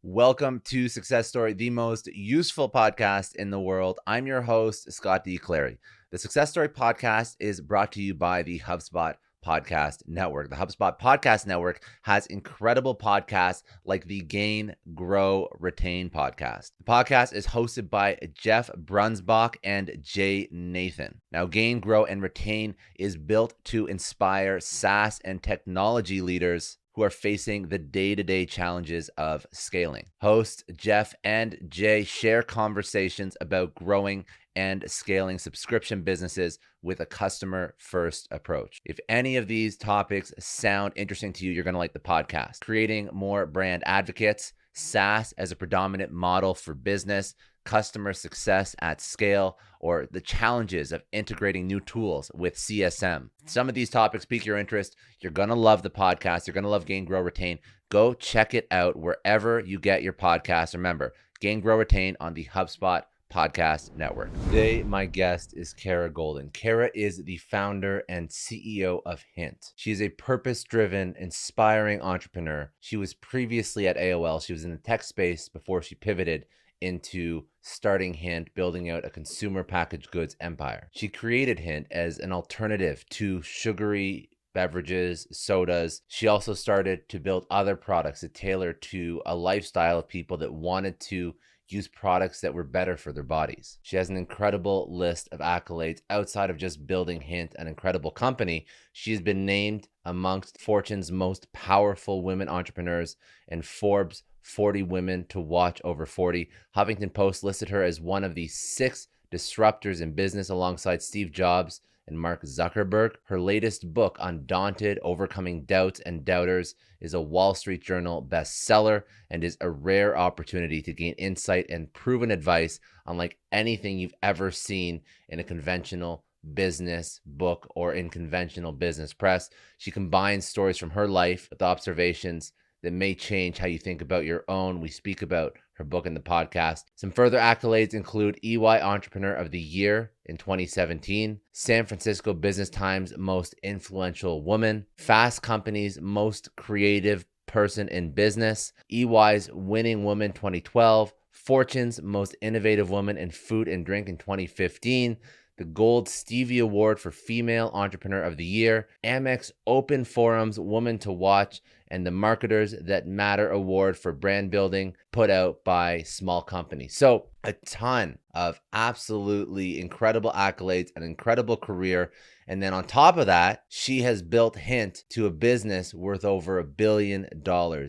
Welcome to Success Story, the most useful podcast in the world. I'm your host, Scott D. Clary. The Success Story podcast is brought to you by the HubSpot Podcast Network. The HubSpot Podcast Network has incredible podcasts like the Gain, Grow, Retain podcast. The podcast is hosted by Jeff Brunsbach and Jay Nathan. Now, Gain, Grow, and Retain is built to inspire SaaS and technology leaders who are facing the day-to-day challenges of scaling. Hosts Jeff and Jay share conversations about growing and scaling subscription businesses with a customer-first approach. If any of these topics sound interesting to you, you're gonna like the podcast. Creating more brand advocates, SaaS as a predominant model for business, customer success at scale, or the challenges of integrating new tools with CSM. Some of these topics pique your interest. You're going to love the podcast. You're going to love Gain, Grow, Retain. Go check it out wherever you get your podcasts. Remember, Gain, Grow, Retain on the HubSpot Podcast Network. Today, my guest is Kara Goldin. Kara is the founder and CEO of Hint. She is a purpose-driven, inspiring entrepreneur. She was previously at AOL. She was in the tech space before she pivoted into starting Hint, building out a consumer packaged goods empire. She created Hint as an alternative to sugary beverages, sodas. She also started to build other products that tailor to a lifestyle of people that wanted to use products that were better for their bodies. She has an incredible list of accolades outside of just building Hint, an incredible company. She's been named amongst Fortune's most powerful women entrepreneurs and Forbes 40 women to watch over 40. Huffington Post listed her as one of the 6 disruptors in business alongside Steve Jobs and Mark Zuckerberg. Her latest book, Undaunted, Overcoming Doubts and Doubters, is a Wall Street Journal bestseller and is a rare opportunity to gain insight and proven advice unlike anything you've ever seen in a conventional business book or in conventional business press. She combines stories from her life with observations that may change how you think about your own. We speak about her book in the podcast. Some further accolades include EY Entrepreneur of the Year in 2017, San Francisco Business Times Most Influential Woman, Fast Company's Most Creative Person in Business, EY's Winning Woman 2012, Fortune's Most Innovative Woman in Food and Drink in 2015, the Gold Stevie Award for Female Entrepreneur of the Year, Amex Open Forum's Woman to Watch, and the Marketers That Matter Award for brand building put out by Small Company. So a ton of absolutely incredible accolades, an incredible career. And then on top of that, she has built Hint to a business worth over $1 billion.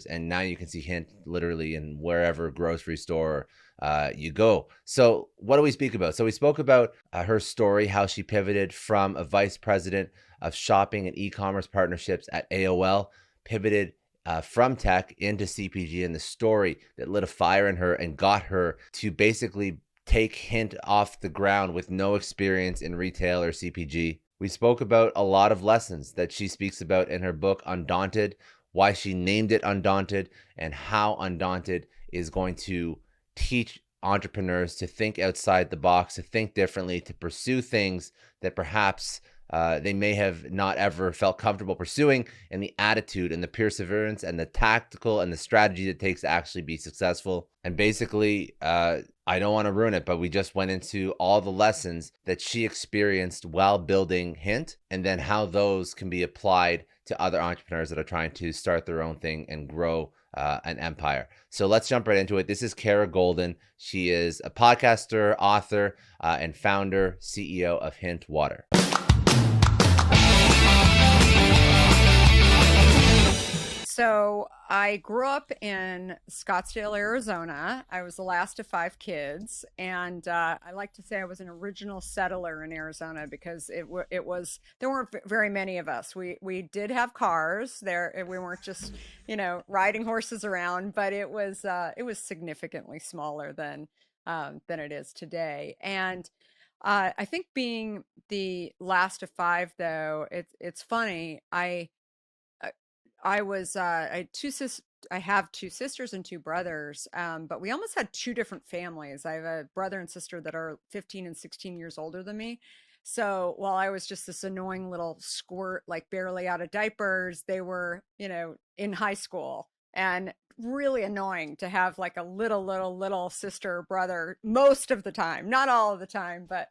And now you can see Hint literally in wherever grocery store you go. So what do we speak about? So we spoke about her story, how she pivoted from a vice president of shopping and e-commerce partnerships at AOL, pivoted from tech into CPG, and the story that lit a fire in her and got her to basically take Hint off the ground with no experience in retail or CPG. We spoke about a lot of lessons that she speaks about in her book, Undaunted, why she named it Undaunted, and how Undaunted is going to teach entrepreneurs to think outside the box, to think differently, to pursue things that perhaps they may have not ever felt comfortable pursuing, and the attitude and the perseverance and the tactical and the strategy it takes to actually be successful. And basically, I don't want to ruin it, but we just went into all the lessons that she experienced while building Hint, and then how those can be applied to other entrepreneurs that are trying to start their own thing and grow an empire. So let's jump right into it. This is Kara Goldin. She is a podcaster, author, and founder, CEO of Hint Water. So I grew up in Scottsdale, Arizona. I was the last of 5 kids, and I like to say I was an original settler in Arizona because there weren't very many of us. We did have cars there. We weren't just riding horses around, but it was significantly smaller than it is today. And I think being the last of 5, though, it's funny. I have 2 sisters and 2 brothers, but we almost had 2 different families. I have a brother and sister that are 15 and 16 years older than me. So while I was just this annoying little squirt, like barely out of diapers, they were, in high school. And really annoying to have like a little sister or brother most of the time, not all of the time, but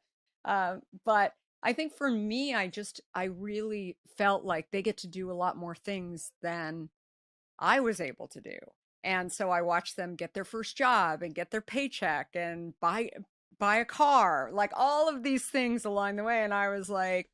I think for me, I really felt like they get to do a lot more things than I was able to do. And so I watched them get their first job and get their paycheck and buy a car, like all of these things along the way. And I was like,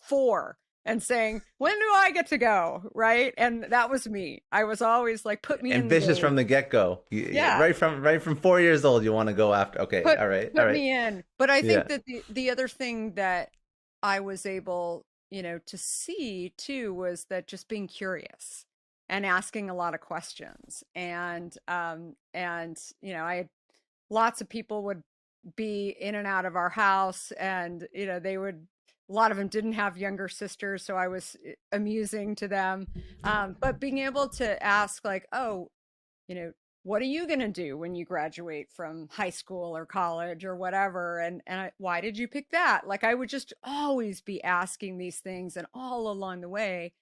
4 and saying, when do I get to go? Right. And that was me. I was always like, put me in the Ambitious from game. the get-go. Yeah. Right from 4 years old, you want to go after. Okay, Put all right, all put right. me in. But I Yeah. think that the other thing that I was able, to see too was that just being curious and asking a lot of questions. And I had lots of people would be in and out of our house, and a lot of them didn't have younger sisters, so I was amusing to them. But being able to ask like, oh, you know, what are you going to do when you graduate from high school or college or whatever? Why did you pick that? Like I would just always be asking these things, and all along the way,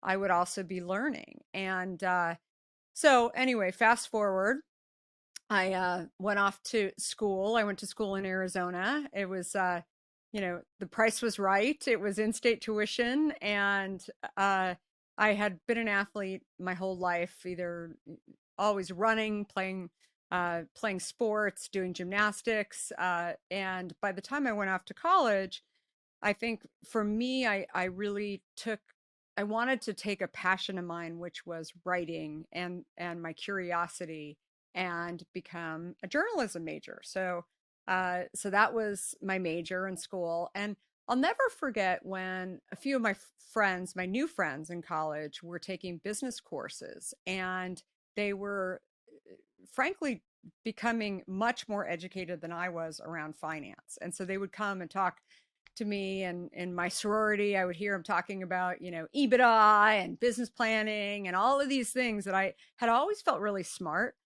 I would also be learning. And so anyway, fast forward, I went off to school. I went to school in Arizona. It was, the price was right. It was in-state tuition, and I had been an athlete my whole life, either always running, playing sports, doing gymnastics. And by the time I went off to college, I think for me, I wanted to take a passion of mine, which was writing and my curiosity, and become a journalism major. So that was my major in school. And I'll never forget when a few of my friends, my new friends in college, were taking business courses, and they were frankly becoming much more educated than I was around finance. And so they would come and talk to me, and in my sorority, I would hear them talking about, EBITDA and business planning and all of these things that I had always felt really smart,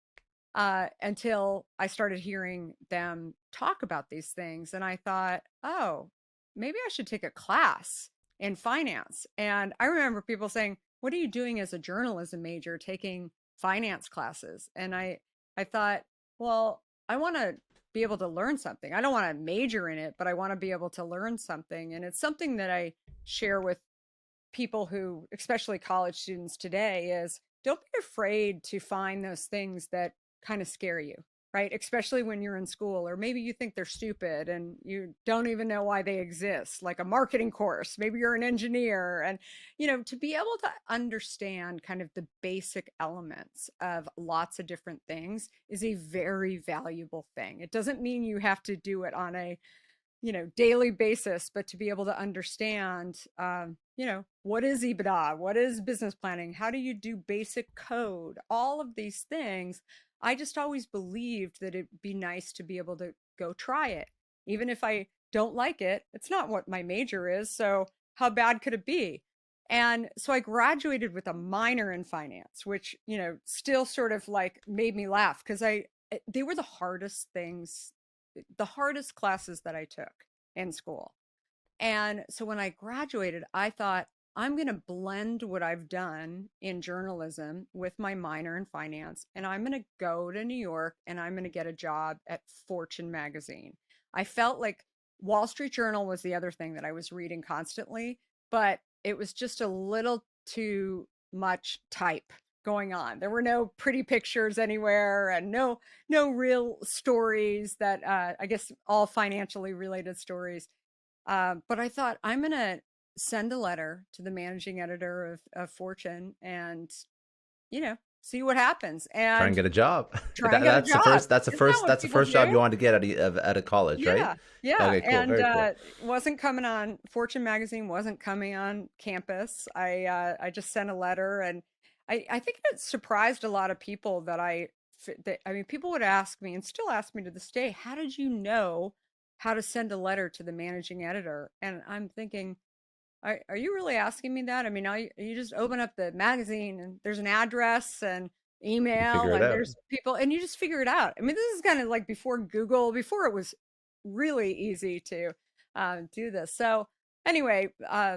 until I started hearing them talk about these things. And I thought, oh, maybe I should take a class in finance. And I remember people saying, what are you doing as a journalism major taking finance classes? And I thought, well, I want to be able to learn something. I don't want to major in it, but I want to be able to learn something. And it's something that I share with people who, especially college students today, is don't be afraid to find those things that kind of scare you, right? Especially when you're in school, or maybe you think they're stupid and you don't even know why they exist, like a marketing course. Maybe you're an engineer, and, to be able to understand kind of the basic elements of lots of different things is a very valuable thing. It doesn't mean you have to do it on a daily basis, but to be able to understand, what is EBITDA, what is business planning, how do you do basic code, all of these things. I just always believed that it'd be nice to be able to go try it. Even if I don't like it, it's not what my major is. So how bad could it be? And so I graduated with a minor in finance, which, still sort of like made me laugh, because they were the hardest classes that I took in school. And so when I graduated, I thought, I'm going to blend what I've done in journalism with my minor in finance, and I'm going to go to New York and I'm going to get a job at Fortune magazine. I felt like Wall Street Journal was the other thing that I was reading constantly, but it was just a little too much type going on. There were no pretty pictures anywhere, and no real stories that, I guess, all financially related stories. But I thought, I'm going to send a letter to the managing editor of Fortune, and, see what happens, Try and and get a job. try and get a job. Isn't that what That's the people first job you do? wanted to get out of college, right? Yeah, yeah. Okay, cool, And very cool. wasn't coming on Fortune magazine, wasn't coming on campus. I just sent a letter, and I think it surprised a lot of people that I mean, people would ask me, and still ask me to this day, how did you know how to send a letter to the managing editor? And I'm thinking, are you really asking me that? I mean, you just open up the magazine, and there's an address and You figure email, it and out. there's people, and you just figure it out. I mean, this is kind of like before Google, before it was really easy to do this. So anyway,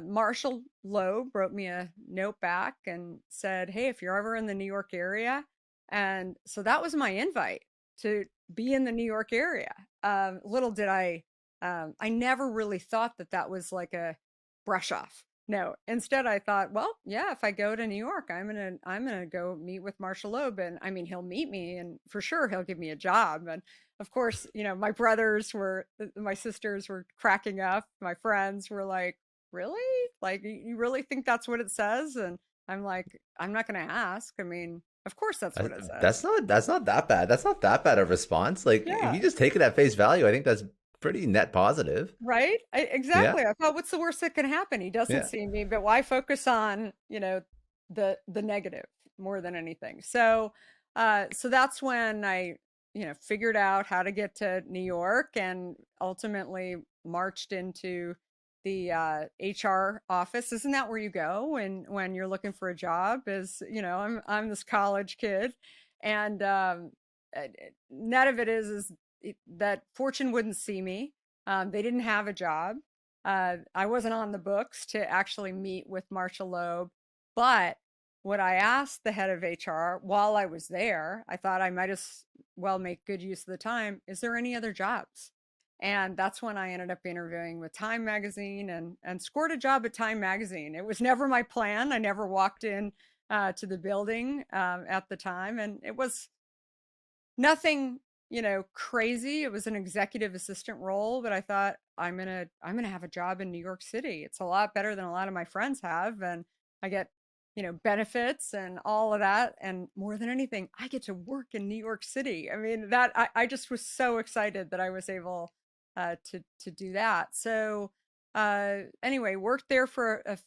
Marshall Loeb wrote me a note back and said, hey, if you're ever in the New York area, And so that was my invite to be in the New York area. Little did I never really thought that that was like a brush off. No, instead I thought, well, yeah, if I go to New York, I'm gonna go meet with Marshall Loeb, and I mean, he'll meet me, and for sure he'll give me a job. And of course, my sisters were cracking up. My friends were like, really? Like, you really think that's what it says? And I'm like, I'm not gonna ask. I mean, of course that's what it says. That's not that bad. That's not that bad of a response. Like if Yeah. you just take it at face value, I think that's pretty net positive. Right? Yeah. Exactly. I thought, what's the worst that can happen? He doesn't Yeah. see me, but why focus on, the negative more than anything? So that's when I, figured out how to get to New York and ultimately marched into the HR office. Isn't that where you go when you're looking for a job? I'm this college kid, and none of it is that Fortune wouldn't see me. They didn't have a job. I wasn't on the books to actually meet with Marshall Loeb. But what I asked the head of HR while I was there, I thought I might as well make good use of the time. Is there any other jobs? And that's when I ended up interviewing with Time Magazine and scored a job at Time Magazine. It was never my plan. I never walked in to the building at the time, and it was nothing, crazy. It was an executive assistant role, but I thought I'm gonna have a job in New York City. It's a lot better than a lot of my friends have, and I get, benefits and all of that. And more than anything, I get to work in New York City. I mean, I just was so excited that I was able to do that. So anyway, worked there for a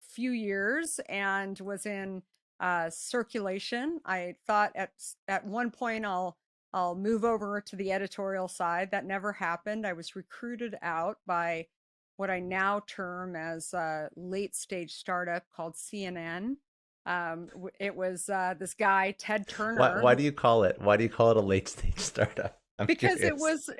few years and was in circulation. I thought at one point I'll move over to the editorial side. That never happened. I was recruited out by what I now term as a late stage startup called CNN. It was this guy, Ted Turner, Why do you call it? Why do you call it a late stage startup? I'm because curious.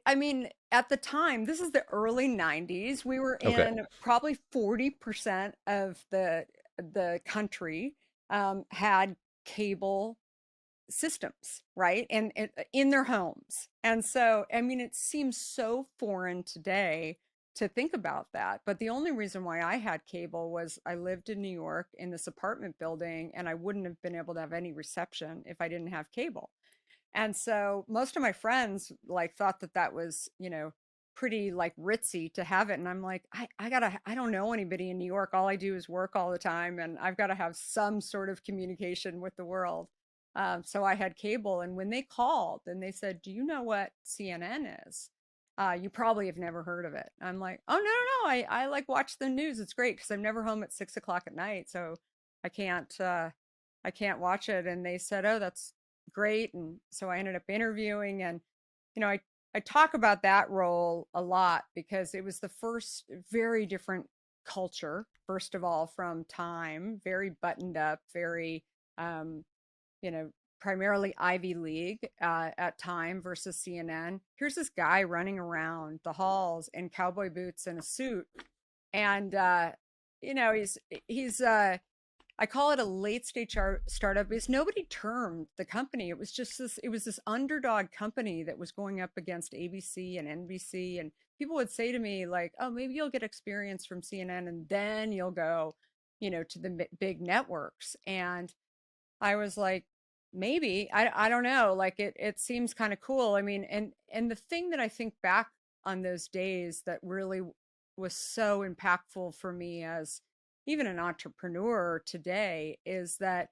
I mean, at the time, this is the early 90s. We were Okay. in probably 40% of the country had cable systems, right? And in their homes. And so, I mean, it seems so foreign today to think about that. But the only reason why I had cable was I lived in New York in this apartment building, and I wouldn't have been able to have any reception if I didn't have cable. And so most of my friends like thought that that was, pretty like ritzy to have it. And I'm like, I don't know anybody in New York. All I do is work all the time, and I've got to have some sort of communication with the world. So I had cable, and when they called and they said, "Do you know what CNN is?" You probably have never heard of it. I'm like, "Oh, no, no, no! I like watch the news. It's great because I'm never home at 6 o'clock at night, so I can't I can't watch it." And they said, "Oh, that's great." And so I ended up interviewing, and I talk about that role a lot because it was the first very different culture. First of all, from Time, very buttoned up, very um, you know, primarily Ivy League at Time versus CNN. Here's this guy running around the halls in cowboy boots and a suit, and he's I call it a late stage startup because nobody termed the company. It was this underdog company that was going up against ABC and NBC. And people would say to me, like, oh, maybe you'll get experience from CNN and then you'll go, to the big networks. And I was like, maybe, I don't know. Like it seems kind of cool. I mean, and the thing that I think back on those days that really was so impactful for me as even an entrepreneur today is that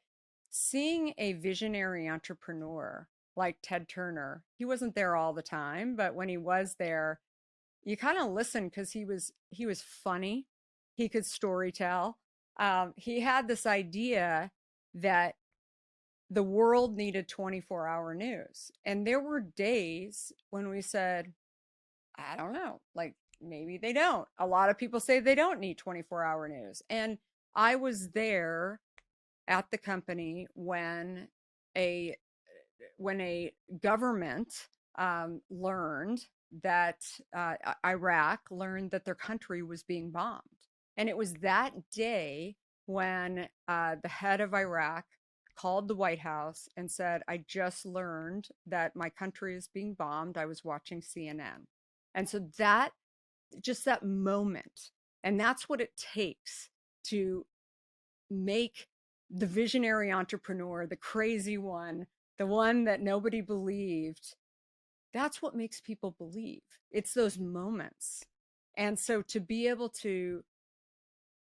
seeing a visionary entrepreneur like Ted Turner, he wasn't there all the time, but when he was there, you kind of listen because he was funny, he could story tell. He had this idea that the world needed 24-hour news. And there were days when we said, I don't know, like maybe they don't. A lot of people say they don't need 24-hour news. And I was there at the company a when a government learned that Iraq learned that their country was being bombed. And it was that day when the head of Iraq called the White House and said, I just learned that my country is being bombed. I was watching CNN. And so that, just that moment, and that's what it takes to make the visionary entrepreneur, the crazy one, the one that nobody believed. That's what makes people believe. It's those moments. And so to be able to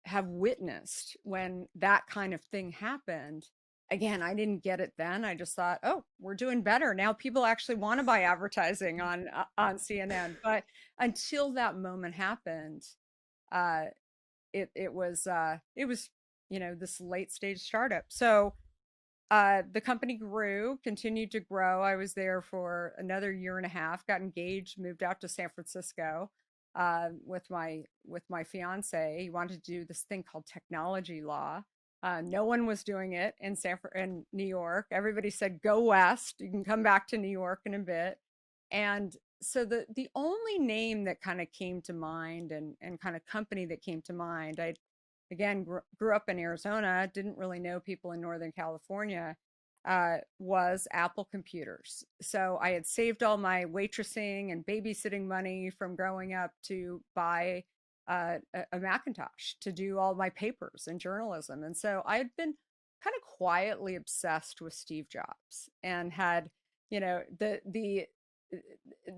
have witnessed when that kind of thing happened, again, I didn't get it then. I just thought, oh, we're doing better now. People actually want to buy advertising on CNN. But until that moment happened, uh, it was this late stage startup. So the company grew, continued to grow. I was there for another year and a half, got engaged, moved out to San Francisco with my fiance. He wanted to do this thing called technology law. No one was doing it in New York. Everybody said, go west. You can come back to New York in a bit. And so the only name that kind of came to mind and kind of company that came to mind, I again grew up in Arizona, didn't really know people in Northern California, was Apple Computers. So I had saved all my waitressing and babysitting money from growing up to buy a Macintosh to do all my papers in journalism. And so I had been kind of quietly obsessed with Steve Jobs and had,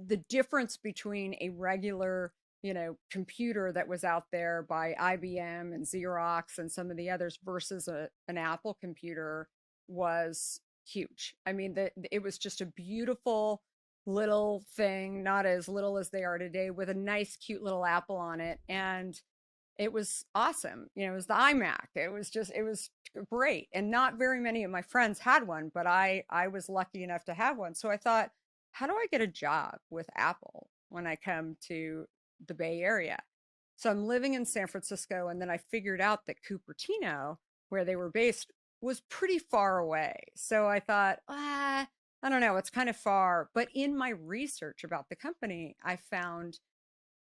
the difference between a regular computer that was out there by IBM and Xerox and some of the others versus an Apple computer was huge. I mean, it was just a beautiful little thing, not as little as they are today, with a nice, cute little apple on it. And it was awesome. It was the iMac. It was great. And not very many of my friends had one, but I was lucky enough to have one. So I thought, how do I get a job with Apple when I come to the Bay Area? So I'm living in San Francisco, and then I figured out that Cupertino, where they were based, was pretty far away. So I thought, I don't know, it's kind of far. But in my research about the company, I found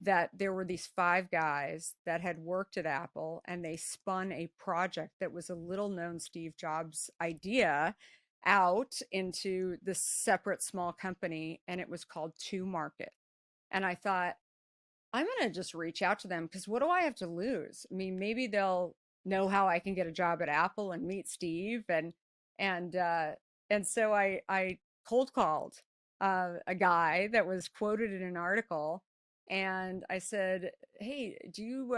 that there were these 5 guys that had worked at Apple, and they spun a project that was a little known Steve Jobs idea out into this separate small company, and it was called To Market. And I thought, I'm going to just reach out to them, because what do I have to lose? I mean, maybe they'll know how I can get a job at Apple and meet Steve. And so I cold called a guy that was quoted in an article, and I said, hey, do you,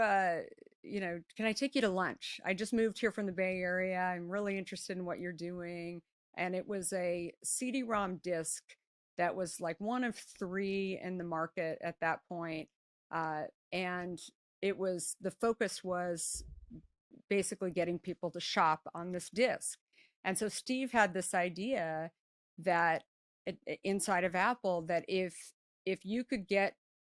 can I take you to lunch? I just moved here from the Bay Area. I'm really interested in what you're doing. And it was a CD-ROM disc that was like one of 3 in the market at that point. And the focus was basically getting people to shop on this disc. And so Steve had this idea that inside of Apple, that if you could get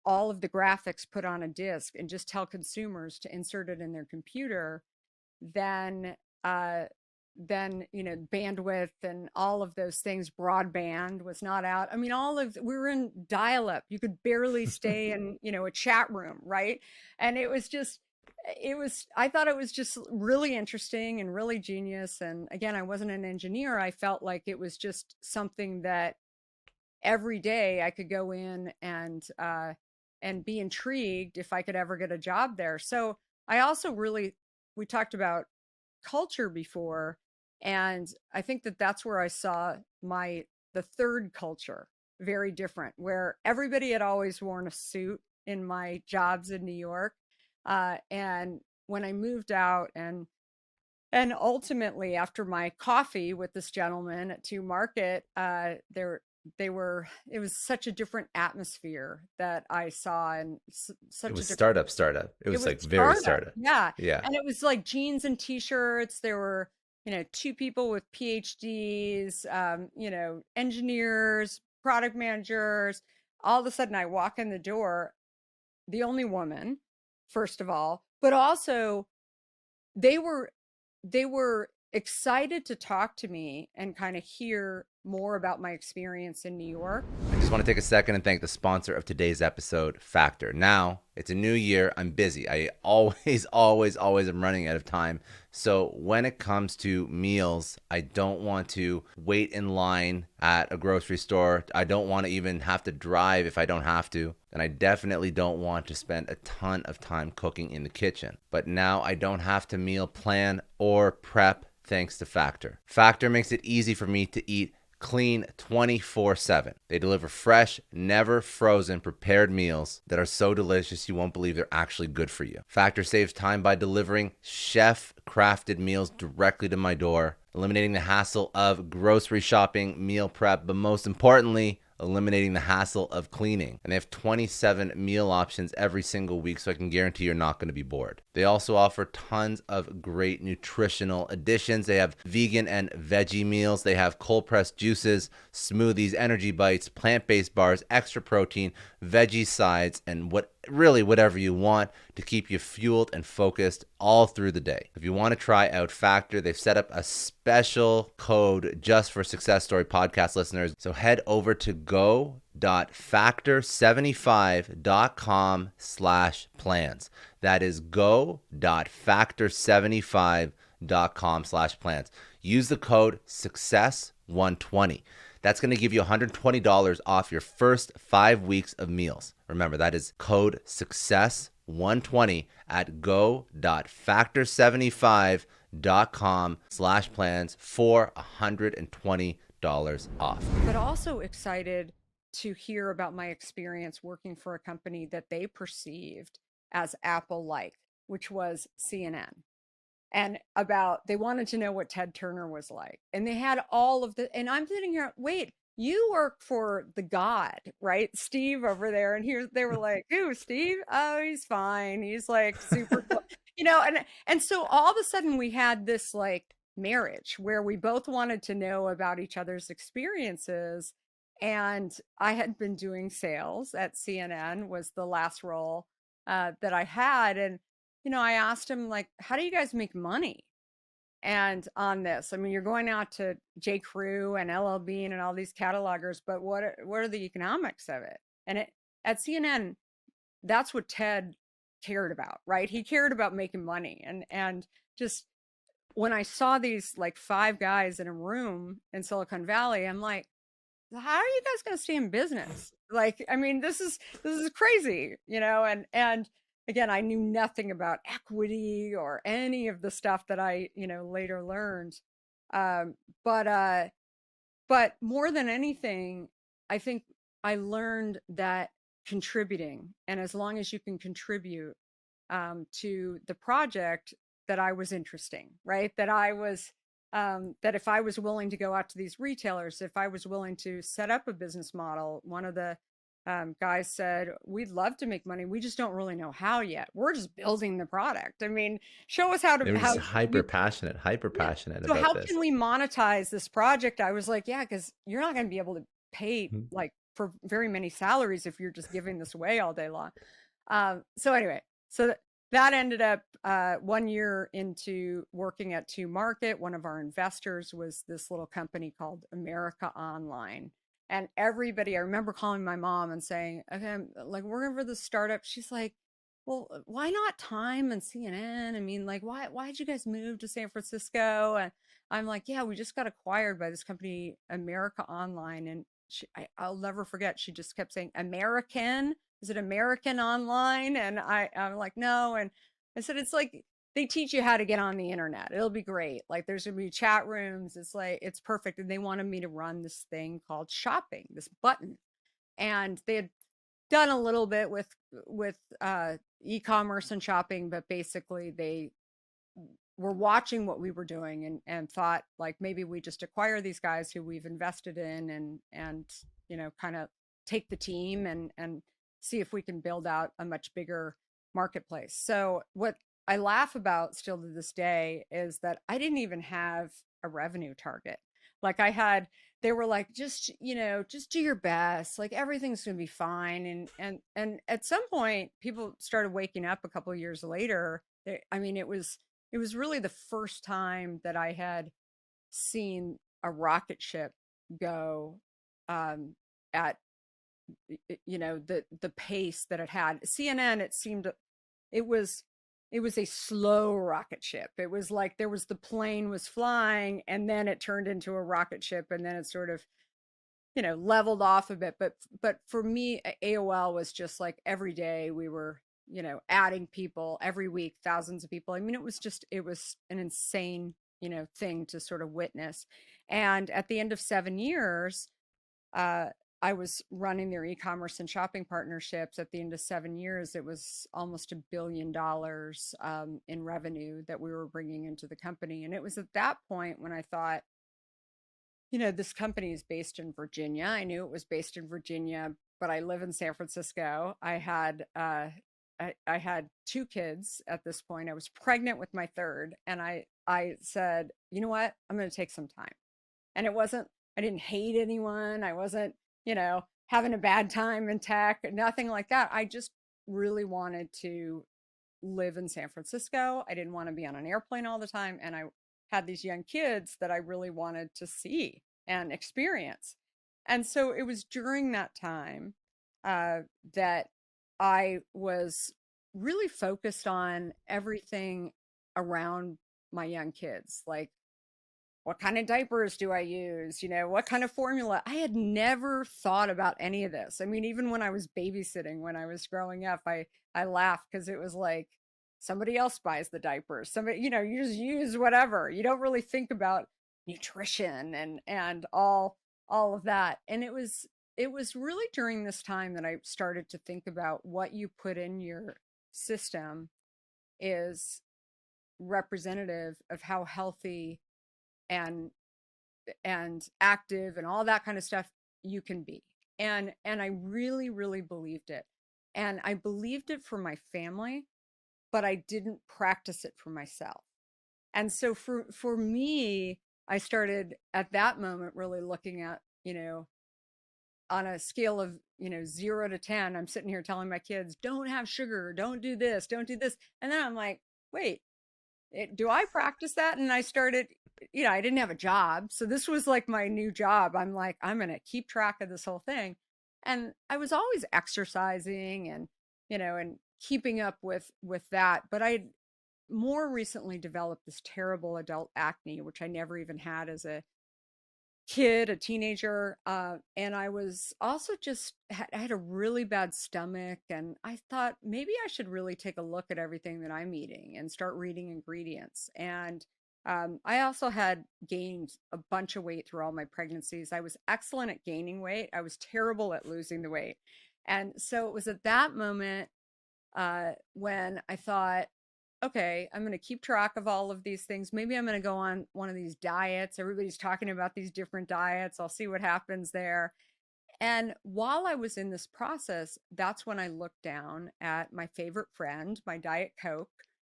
all of the graphics put on a disc and just tell consumers to insert it in their computer, then bandwidth and all of those things, broadband was not out. I mean, we were in dial-up. You could barely stay in, a chat room, right? And I thought it was just really interesting and really genius. And again, I wasn't an engineer. I felt like it was just something that every day I could go in and be intrigued if I could ever get a job there. So I also we talked about culture before, and I think that's where I saw the third culture very different, where everybody had always worn a suit in my jobs in New York. And when I moved out and ultimately after my coffee with this gentleman at To Market, it was such a different atmosphere that I saw, and such it was a startup. It was like very startup. Yeah. Yeah. And it was like jeans and t-shirts. There were, 2 people with PhDs, engineers, product managers. All of a sudden I walk in the door, the only woman, first of all, but also they were excited to talk to me and kind of hear more about my experience in New York. I just want to take a second and thank the sponsor of today's episode, Factor. Now, it's a new year. I'm busy. I always am running out of time. So when it comes to meals, I don't want to wait in line at a grocery store. I don't want to even have to drive if I don't have to. And I definitely don't want to spend a ton of time cooking in the kitchen. But now I don't have to meal plan or prep thanks to Factor. Factor makes it easy for me to eat clean 24/7. They deliver fresh, never frozen, prepared meals that are so delicious you won't believe they're actually good for you. Factor saves time by delivering chef-crafted meals directly to my door, eliminating the hassle of grocery shopping, meal prep, but most importantly, eliminating the hassle of cleaning. And they have 27 meal options every single week, so I can guarantee you're not going to be bored. They also offer tons of great nutritional additions. They have vegan and veggie meals. They have cold pressed juices, smoothies, energy bites, plant-based bars, extra protein, veggie sides, and whatever you want to keep you fueled and focused all through the day. If you want to try out Factor, they've set up a special code just for Success Story podcast listeners. So head over to go.factor75.com/plans. That is go.factor75.com/plans. Use the code SUCCESS120. That's going to give you $120 off your first 5 weeks of meals. Remember, that is code SUCCESS120 at go.factor75.com/plans for $120 off. But also excited to hear about my experience working for a company that they perceived as Apple-like, which was CNN. And they wanted to know what Ted Turner was like. And they had all of and I'm sitting here, wait, you work for the God, right? Steve over there. And they were like, ooh, Steve? Oh, he's fine. He's like super cool. And so all of a sudden we had this like marriage where we both wanted to know about each other's experiences. And I had been doing sales at CNN, was the last role that I had. And, I asked him, like, how do you guys make money? And on this, I mean, you're going out to J. Crew and LL Bean and all these catalogers, but what are the economics of it? And at CNN, that's what Ted cared about, right? He cared about making money. And just when I saw these like 5 guys in a room in Silicon Valley, I'm like, how are you guys going to stay in business? Like, I mean, this is crazy, and again, I knew nothing about equity or any of the stuff that I, later learned. But more than anything, I think I learned that contributing, and as long as you can contribute to the project, that I was interesting, right? That I was, that if I was willing to go out to these retailers, if I was willing to set up a business model, one of the guys said, we'd love to make money. We just don't really know how yet. We're just building the product. I mean, show us how to. They were just hyper passionate So about how this. can we monetize this project? I was like, yeah, because you're not going to be able to pay like for very many salaries if you're just giving this away all day long. So anyway, that ended up 1 year into working at 2 Market. One of our investors was this little company called America Online. And everybody, I remember calling my mom and saying, okay, I'm like working for this startup. She's like, well, why not Time and CNN? I mean, like, why'd you guys move to San Francisco? And I'm like, yeah, we just got acquired by this company, America Online. And I'll never forget, she just kept saying, American? Is it American Online? And I'm like, no. And I said, it's like, they teach you how to get on the internet. It'll be great. Like there's gonna be chat rooms. It's like, it's perfect. And they wanted me to run this thing called shopping, this button. And they had done a little bit with e-commerce and shopping, but basically they were watching what we were doing and thought like, maybe we just acquire these guys who we've invested in and kind of take the team and see if we can build out a much bigger marketplace. So what I laugh about still to this day is that I didn't even have a revenue target. Like they were like, just do your best. Like everything's going to be fine. And at some point people started waking up a couple of years later. I mean, it was really the first time that I had seen a rocket ship go um, at the pace that it had. CNN, it seemed it was it was a slow rocket ship. It was like there was the plane was flying and then it turned into a rocket ship and then it sort of leveled off a bit. But for me, AOL was just like every day we were adding people every week, thousands of people. I mean, it was an insane thing to sort of witness. And at the end of 7 years, uh, I was running their e-commerce and shopping partnerships. At the end of 7 years, it was almost $1 billion in revenue that we were bringing into the company. And it was at that point when I thought, this company is based in Virginia. I knew it was based in Virginia, but I live in San Francisco. I had two kids at this point. I was pregnant with my third, and I said, you know what? I'm going to take some time. And I didn't hate anyone. I wasn't, having a bad time in tech, nothing like that. I just really wanted to live in San Francisco. I didn't want to be on an airplane all the time. And I had these young kids that I really wanted to see and experience. And so it was during that time that I was really focused on everything around my young kids. Like, what kind of diapers do I use? What kind of formula? I had never thought about any of this. I mean, even when I was babysitting, when I was growing up, I laughed because it was like somebody else buys the diapers. Somebody, you just use whatever. You don't really think about nutrition and all of that. And it was really during this time that I started to think about what you put in your system is representative of how healthy and active and all that kind of stuff you can be. And I really, really believed it. And I believed it for my family, but I didn't practice it for myself. And so for me, I started at that moment really looking at, on a scale of, 0 to 10, I'm sitting here telling my kids, don't have sugar, don't do this, don't do this. And then I'm like, wait, do I practice that? And I started, I didn't have a job. So this was like my new job. I'm like, I'm going to keep track of this whole thing. And I was always exercising and, and keeping up with that. But I more recently developed this terrible adult acne, which I never even had as a kid, a teenager. And I was also I had a really bad stomach. And I thought maybe I should really take a look at everything that I'm eating and start reading ingredients. And I also had gained a bunch of weight through all my pregnancies. I was excellent at gaining weight. I was terrible at losing the weight. And so it was at that moment when I thought, okay, I'm going to keep track of all of these things. Maybe I'm going to go on one of these diets. Everybody's talking about these different diets. I'll see what happens there. And while I was in this process, that's when I looked down at my favorite friend, my Diet Coke,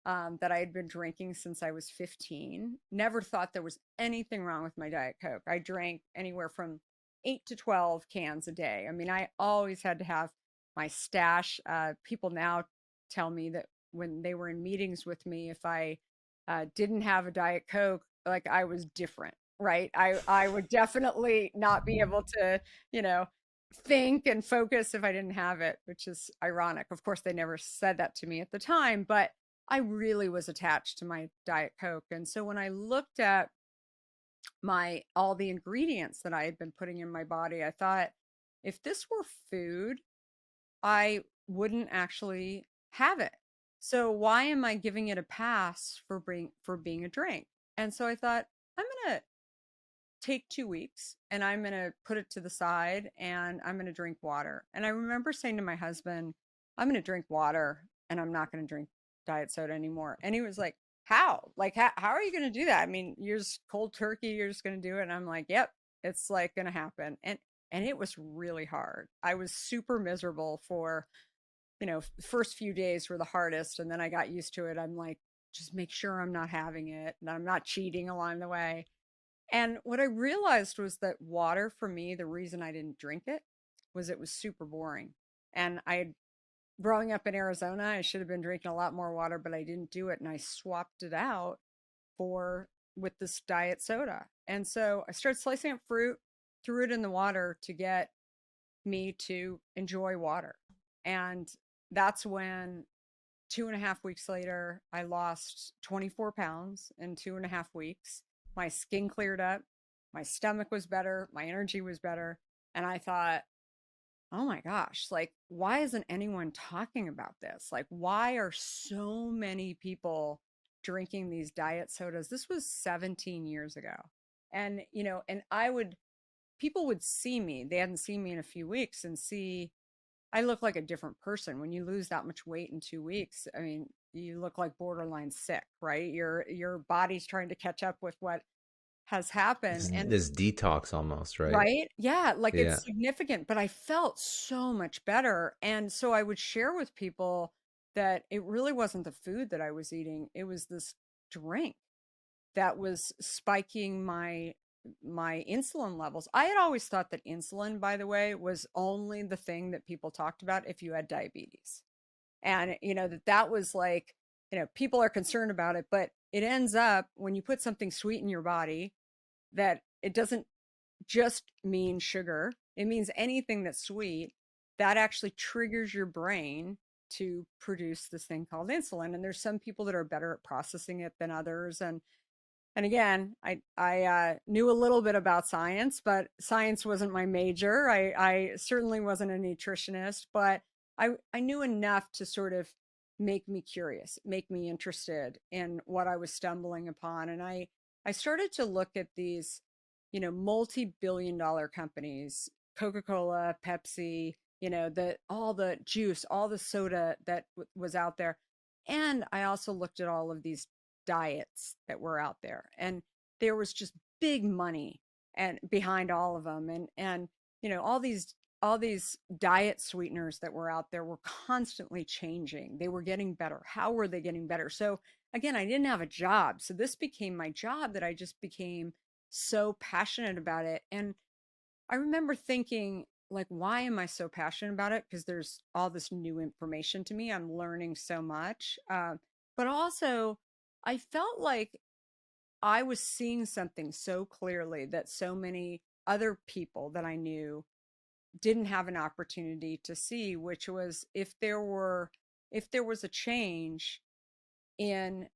that I had been drinking since I was 15. Never thought there was anything wrong with my Diet Coke. I drank anywhere from 8 to 12 cans a day. I mean, I always had to have my stash. People now tell me that when they were in meetings with me, if I didn't have a Diet Coke, like I was different, right? I would definitely not be able to, you know, think and focus if I didn't have it, which is ironic. Of course, they never said that to me at the time, but I really was attached to my Diet Coke. And so when I looked at my all the ingredients that I had been putting in my body, I thought if this were food, I wouldn't actually have it. So why am I giving it a pass for being a drink? And so I thought I'm going to take 2 weeks and I'm going to put it to the side and I'm going to drink water. And I remember saying to my husband, I'm going to drink water and I'm not going to drink diet soda anymore. And he was like, how? Like, how are you going to do that? I mean, you're just cold turkey. You're just going to do it. And I'm like, yep, it's like going to happen. And it was really hard. I was super miserable for, first few days were the hardest. And then I got used to it. I'm like, just make sure I'm not having it and I'm not cheating along the way. And what I realized was that water for me, the reason I didn't drink it was super boring. And growing up in Arizona, I should have been drinking a lot more water, but I didn't do it. And I swapped it out with this diet soda. And so I started slicing up fruit. threw it in the water to get me to enjoy water. And that's when 2.5 weeks later, I lost 24 pounds in 2.5 weeks. My skin cleared up, my stomach was better, my energy was better. And I thought, oh my gosh, like, why isn't anyone talking about this? Like, why are so many people drinking these diet sodas? This was 17 years ago. And, and people would see me, they hadn't seen me in a few weeks, and see I look like a different person. When you lose that much weight in 2 weeks, I mean, you look like borderline sick, right? Your body's trying to catch up with what has happened. And This detox almost, right? right? Yeah, like Yeah. it's significant, but I felt so much better. And so I would share with people that it really wasn't the food that I was eating, it was this drink that was spiking my insulin levels. I had always thought that insulin, by the way, was only the thing that people talked about if you had diabetes. And that was like, people are concerned about it, but it ends up when you put something sweet in your body, that it doesn't just mean sugar. It means anything that's sweet that actually triggers your brain to produce this thing called insulin. And there's some people that are better at processing it than others. And again, I knew a little bit about science, but science wasn't my major. I certainly wasn't a nutritionist, but I knew enough to sort of make me curious, make me interested in what I was stumbling upon. And I started to look at these, multi-billion-dollar companies, Coca-Cola, Pepsi, all the juice, all the soda that was out there. And I also looked at all of these diets that were out there, and there was just big money and behind all of them. And all these diet sweeteners that were out there were constantly changing. They were getting better. How were they getting better? So again, I didn't have a job, so this became my job, that I just became so passionate about it. And I remember thinking, like, why am I so passionate about it? Because there's all this new information to me. I'm learning so much. But also, I felt like I was seeing something so clearly that so many other people that I knew didn't have an opportunity to see, which was if there was a change in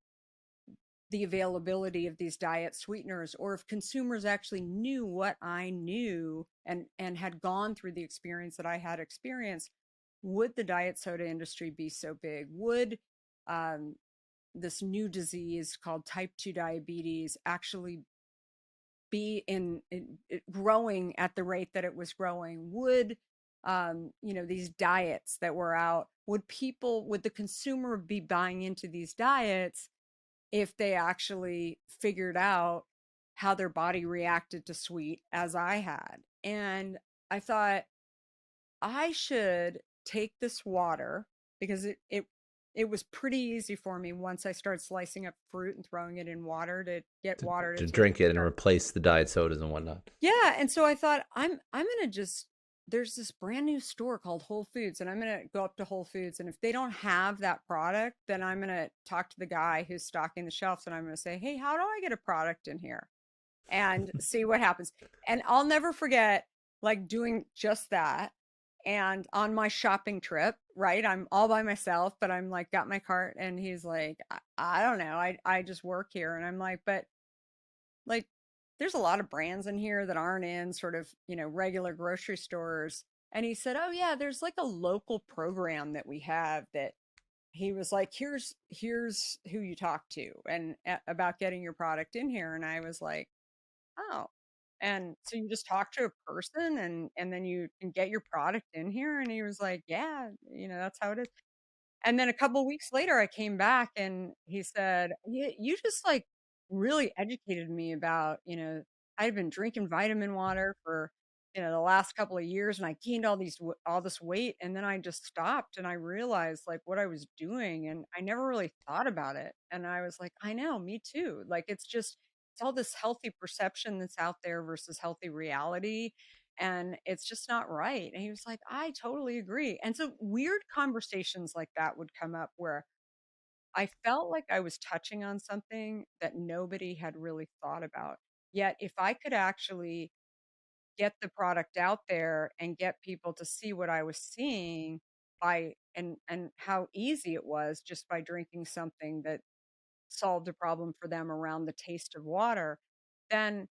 the availability of these diet sweeteners, or if consumers actually knew what I knew and had gone through the experience that I had experienced, would the diet soda industry be so big? Would um, this new disease called type 2 diabetes actually be growing at the rate that it was growing? Would these diets that were out, would the consumer be buying into these diets if they actually figured out how their body reacted to sweet as I had? And I thought I should take this water, because it was pretty easy for me once I started slicing up fruit and throwing it in water to get To, water to to take. drink it and replace the diet sodas and whatnot. Yeah, and so I thought I'm gonna just there's this brand new store called Whole Foods, and I'm gonna go up to Whole Foods, and if they don't have that product, then I'm gonna talk to the guy who's stocking the shelves, and I'm gonna say, hey, how do I get a product in here? And see what happens. And I'll never forget, like, doing just that. And on my shopping trip, right, I'm all by myself, but I'm like, got my cart, and he's like, I don't know, I just work here. And I'm like, like, there's a lot of brands in here that aren't in sort of, regular grocery stores. And he said, oh yeah, there's like a local program that we have, that he was like, here's who you talk to, and about getting your product in here. And I was like, oh, and so you just talk to a person, and then you can get your product in here? And he was like, yeah, that's how it is. And then a couple of weeks later, I came back, and he said, you just, like, really educated me about, I had been drinking vitamin water for, the last couple of years, and I gained all this weight, and then I just stopped, and I realized, like, what I was doing, and I never really thought about it. And I was like, I know, me too. Like, it's all this healthy perception that's out there versus healthy reality, and it's just not right. And he was like, I totally agree. And so weird conversations like that would come up, where I felt like I was touching on something that nobody had really thought about. Yet if I could actually get the product out there and get people to see what I was seeing and how easy it was just by drinking something that solved a problem for them around the taste of water, then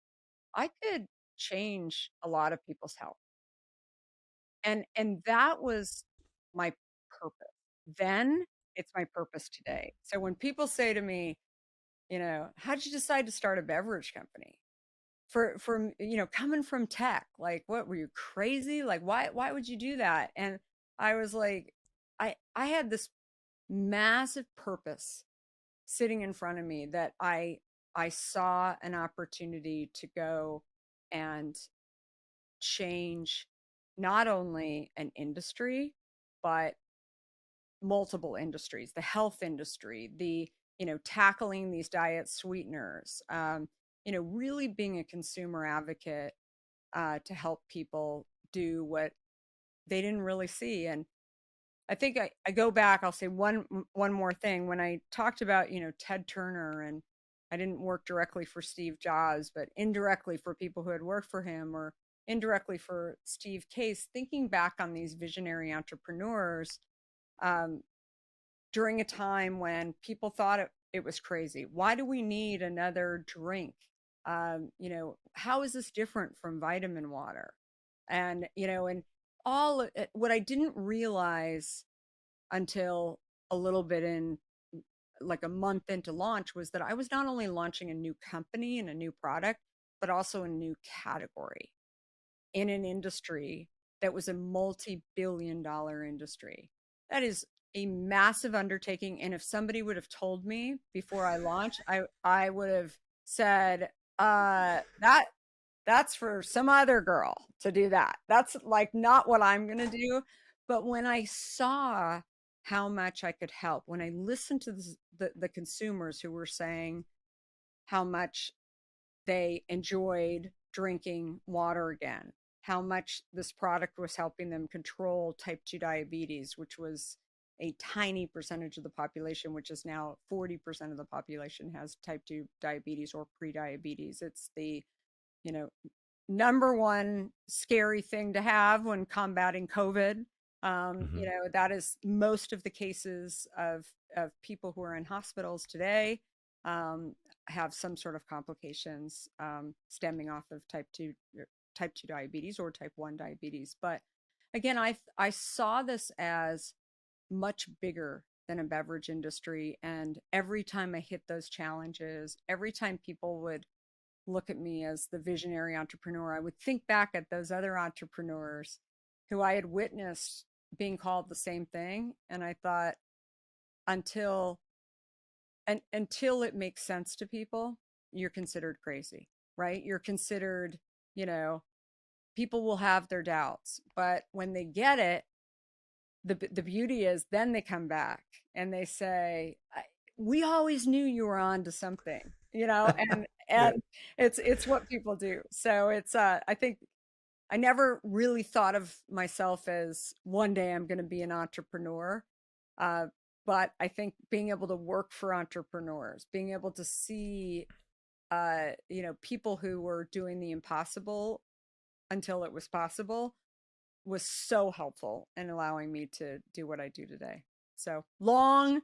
I could change a lot of people's health. And that was my purpose. Then it's my purpose today. So when people say to me, how did you decide to start a beverage company? For coming from tech, like, what, were you crazy? Like, why would you do that? And I was like, I had this massive purpose sitting in front of me that I saw an opportunity to go and change not only an industry, but multiple industries, the health industry, the, tackling these diet sweeteners, really being a consumer advocate to help people do what they didn't really see. And I think I go back, I'll say one more thing. When I talked about, Ted Turner, and I didn't work directly for Steve Jobs, but indirectly for people who had worked for him, or indirectly for Steve Case, thinking back on these visionary entrepreneurs during a time when people thought it was crazy. Why do we need another drink? How is this different from vitamin water? And, and all what I didn't realize until a little bit in, like, a month into launch, was that I was not only launching a new company and a new product, but also a new category in an industry that was a multi-billion-dollar industry. That is a massive undertaking. And if somebody would have told me before I launched, I would have said, that's for some other girl to do that. That's like not what I'm going to do. But when I saw how much I could help, when I listened to the consumers who were saying how much they enjoyed drinking water again, how much this product was helping them control type 2 diabetes, which was a tiny percentage of the population, which is now 40% of the population has type 2 diabetes or pre-diabetes. It's the, number one scary thing to have when combating COVID. That is most of the cases of people who are in hospitals today have some sort of complications stemming off of type 2 diabetes or type 1 diabetes. But again, I saw this as much bigger than a beverage industry. And every time I hit those challenges, every time people would look at me as the visionary entrepreneur, I would think back at those other entrepreneurs who I had witnessed being called the same thing. And I thought, until it makes sense to people, you're considered crazy, right? You're considered, people will have their doubts, but when they get it, the beauty is then they come back and they say, we always knew you were on to something, and Yeah. it's what people do. So it's I think I never really thought of myself as one day I'm going to be an entrepreneur. But I think being able to work for entrepreneurs, being able to see, people who were doing the impossible until it was possible, was so helpful in allowing me to do what I do today. So long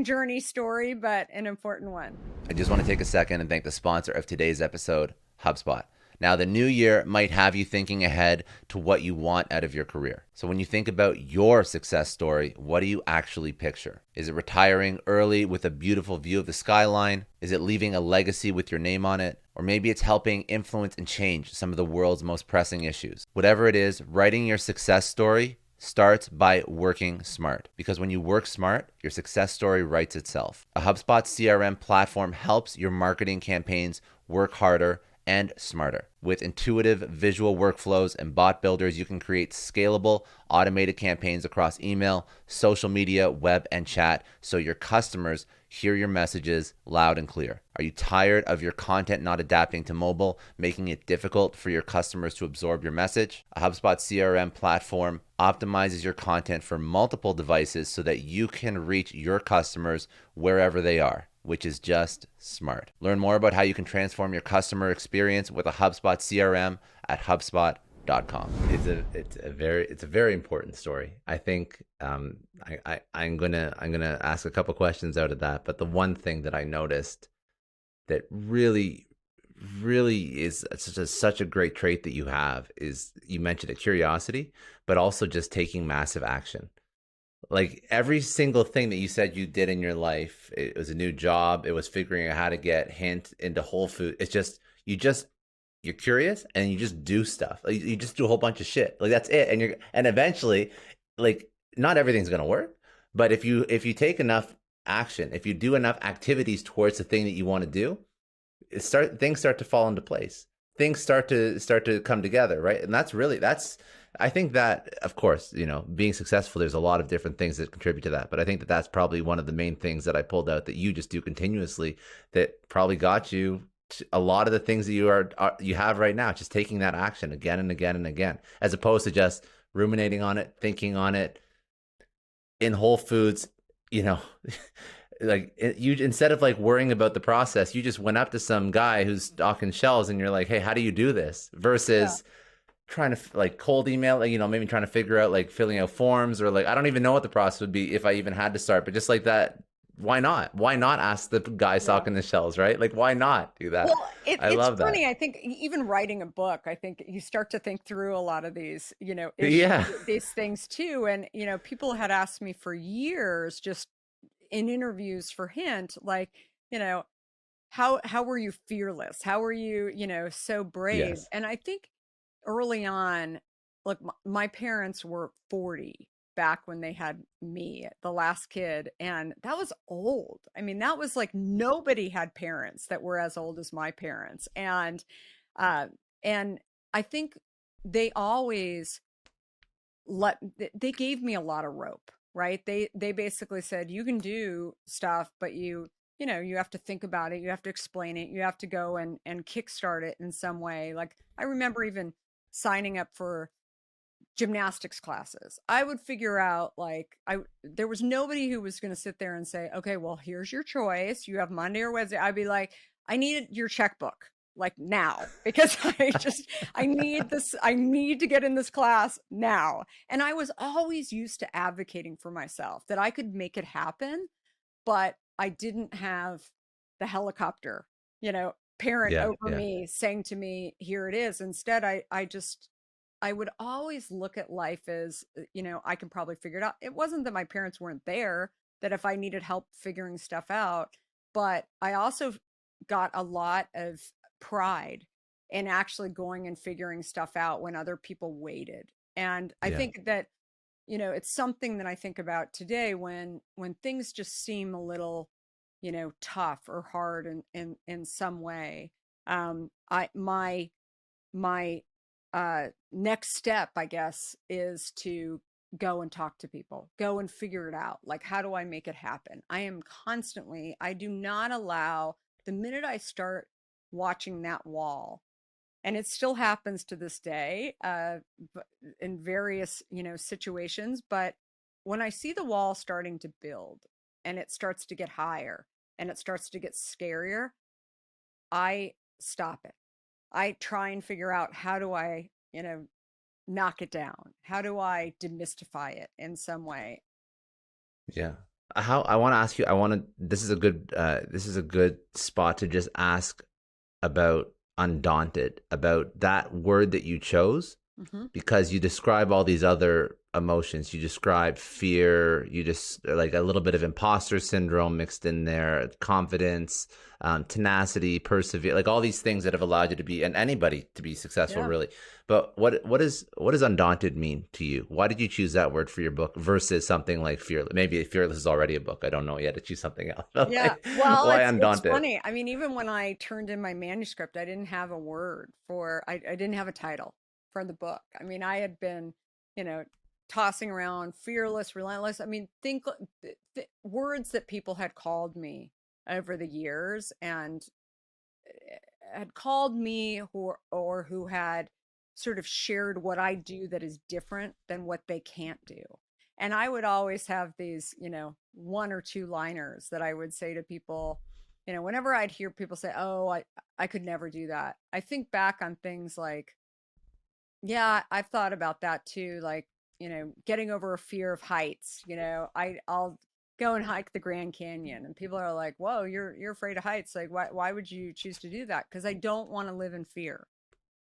journey story, but an important one. I just want to take a second and thank the sponsor of today's episode, HubSpot. Now, the new year might have you thinking ahead to what you want out of your career. So when you think about your success story, what do you actually picture? Is it retiring early with a beautiful view of the skyline? Is it leaving a legacy with your name on it? Or maybe it's helping influence and change some of the world's most pressing issues. Whatever it is, writing your success story starts by working smart. Because when you work smart, your success story writes itself. A HubSpot CRM platform helps your marketing campaigns work harder and smarter. With intuitive visual workflows and bot builders, you can create scalable, automated campaigns across email, social media, web, and chat, so your customers hear your messages loud and clear. Are you tired of your content not adapting to mobile, making it difficult for your customers to absorb your message? A HubSpot CRM platform optimizes your content for multiple devices so that you can reach your customers wherever they are. which is just smart. Learn more about how you can transform your customer experience with a HubSpot CRM at HubSpot.com. It's a very important story. I think I'm gonna ask a couple questions out of that. But the one thing that I noticed that really is such a great trait that you have is, you mentioned it, curiosity, but also just taking massive action. Like every single thing that you said you did in your life, it was a new job, it was figuring out how to get Hint into Whole Food. It's just you're curious and you just do stuff. Like, you just do a whole bunch of shit. Like that's it. And eventually, like, not everything's gonna work, but if you take enough action, if you do enough activities towards the thing that you want to do, things start to fall into place. Things start to come together, right? And that's I think that, of course, being successful, there's a lot of different things that contribute to that. But I think that that's probably one of the main things that I pulled out that you just do continuously that probably got you to a lot of the things that you have right now, just taking that action again and again and again, as opposed to just ruminating on it, thinking on it. In Whole Foods, like you, instead of like worrying about the process, you just went up to some guy who's stocking shelves and you're like, hey, how do you do this? Versus trying to like cold email, maybe trying to figure out like filling out forms, or like, I don't even know what the process would be if I even had to start, but just like that, why not ask the guy stocking the shelves, right? Like, why not do that? Well, I love it's funny. that. I think even writing a book, I think you start to think through a lot of these, Yeah. these things too. And, people had asked me for years, just in interviews for Hint, like, how were you fearless? How were you, so brave? Yes. And I think early on, look, my parents were 40 back when they had me, the last kid, and that was old. I mean, that was like nobody had parents that were as old as my parents. And I think they always they gave me a lot of rope, right? They basically said, you can do stuff, but you have to think about it, you have to explain it, you have to go and kickstart it in some way. Like, I remember even signing up for gymnastics classes. I would figure out, like, there was nobody who was going to sit there and say, okay, well, here's your choice, you have Monday or Wednesday. I'd be like, I need your checkbook, like, now, because I need this, I need to get in this class now. And I was always used to advocating for myself that I could make it happen, but I didn't have the helicopter, parent over me saying to me, here it is. Instead, I would always look at life as, I can probably figure it out. It wasn't that my parents weren't there, that if I needed help figuring stuff out, but I also got a lot of pride in actually going and figuring stuff out when other people waited. And I think that, it's something that I think about today when things just seem a little, tough or hard in some way. My next step, I guess, is to go and talk to people, go and figure it out. Like, how do I make it happen? I do not allow, the minute I start watching that wall, and it still happens to this day, in various, situations, but when I see the wall starting to build and it starts to get higher and it starts to get scarier, I stop it. I try and figure out, how do I, knock it down? How do I demystify it in some way? Yeah. I want to ask you, this is a good spot to just ask about Undaunted, about that word that you chose, because you describe all these other emotions. You describe fear, you just like a little bit of imposter syndrome mixed in there, confidence, tenacity, persevere, like all these things that have allowed you to be, and anybody to be successful, really. But what does Undaunted mean to you? Why did you choose that word for your book versus something like fearless? Maybe fearless is already a book, I don't know yet, to choose something else. Yeah, Like, well, why it's Undaunted? funny. I mean, even when I turned in my manuscript, I didn't have a word for, I didn't have a title for the book. I mean, I had been, tossing around fearless, relentless. I mean, think words that people had called me over the years, and had called me, who had sort of shared what I do that is different than what they can't do. And I would always have these, one or two liners that I would say to people, whenever I'd hear people say, oh, I could never do that, I think back on things like, yeah, I've thought about that too. Like, getting over a fear of heights. I'll go and hike the Grand Canyon, and people are like, whoa, you're afraid of heights. Like, why would you choose to do that? Because I don't want to live in fear.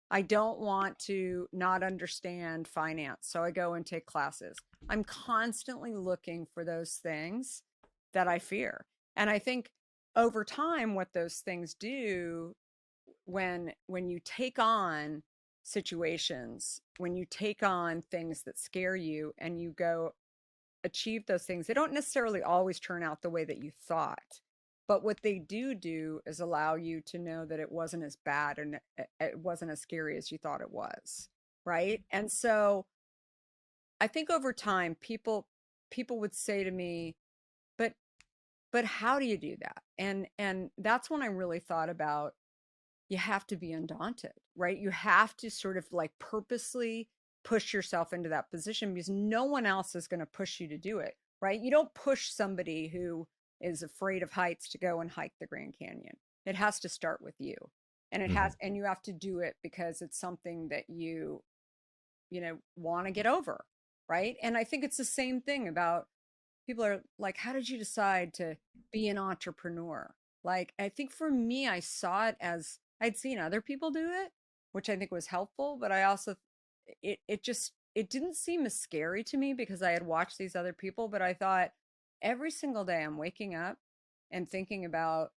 I don't want to not understand finance. So I go and take classes. I'm constantly looking for those things that I fear. And I think over time, what those things do when you take on situations, when you take on things that scare you and you go achieve those things, they don't necessarily always turn out the way that you thought. But what they do is allow you to know that it wasn't as bad and it wasn't as scary as you thought it was. Right. And so I think over time, people would say to me, but how do you do that? And that's when I really thought about, you have to be undaunted, right? You have to sort of like purposely push yourself into that position, because no one else is going to push you to do it, right? You don't push somebody who is afraid of heights to go and hike the Grand Canyon. It has to start with you. And and you have to do it because it's something that you want to get over, right? And I think it's the same thing about, people are like, how did you decide to be an entrepreneur? Like, I think for me, I saw it as I'd seen other people do it, which I think was helpful, but I also, it didn't seem as scary to me because I had watched these other people, but I thought every single day I'm waking up and thinking about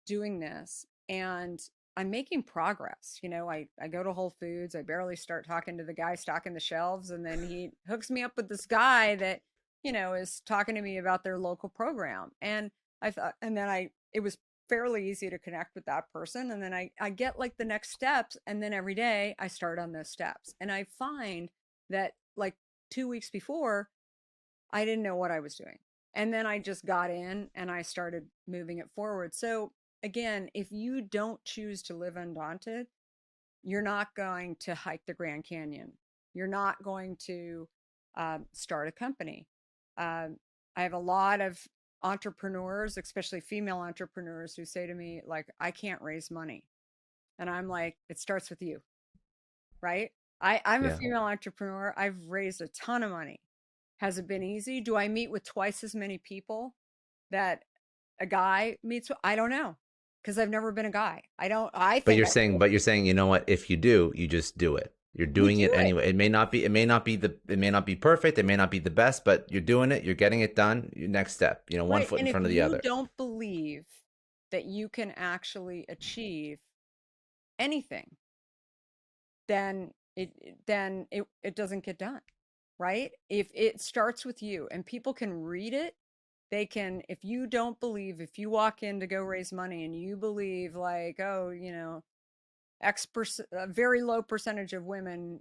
doing this, and I'm making progress. I go to Whole Foods, I barely start talking to the guy stocking the shelves, and then he hooks me up with this guy that, is talking to me about their local program. And I thought, and then it was fairly easy to connect with that person. And then I get like the next steps. And then every day I start on those steps. And I find that like 2 weeks before, I didn't know what I was doing. And then I just got in and I started moving it forward. So again, if you don't choose to live undaunted, you're not going to hike the Grand Canyon. You're not going to start a company. I have a lot of entrepreneurs, especially female entrepreneurs, who say to me, like, I can't raise money. And I'm like, it starts with you, right? I'm a female entrepreneur. I've raised a ton of money. Has it been easy? Do I meet with twice as many people that a guy meets with? I don't know, because I've never been a guy. But you're saying, you know what? If you do, you just do it. You're doing it anyway. It may not be perfect. It may not be the best, but you're doing it. You're getting it done. Your next step, one foot in front of the other. If you don't believe that you can actually achieve anything, then it doesn't get done, right? If it starts with you and people can read it, if you don't believe, if you walk in to go raise money and you believe like, oh, a very low percentage of women,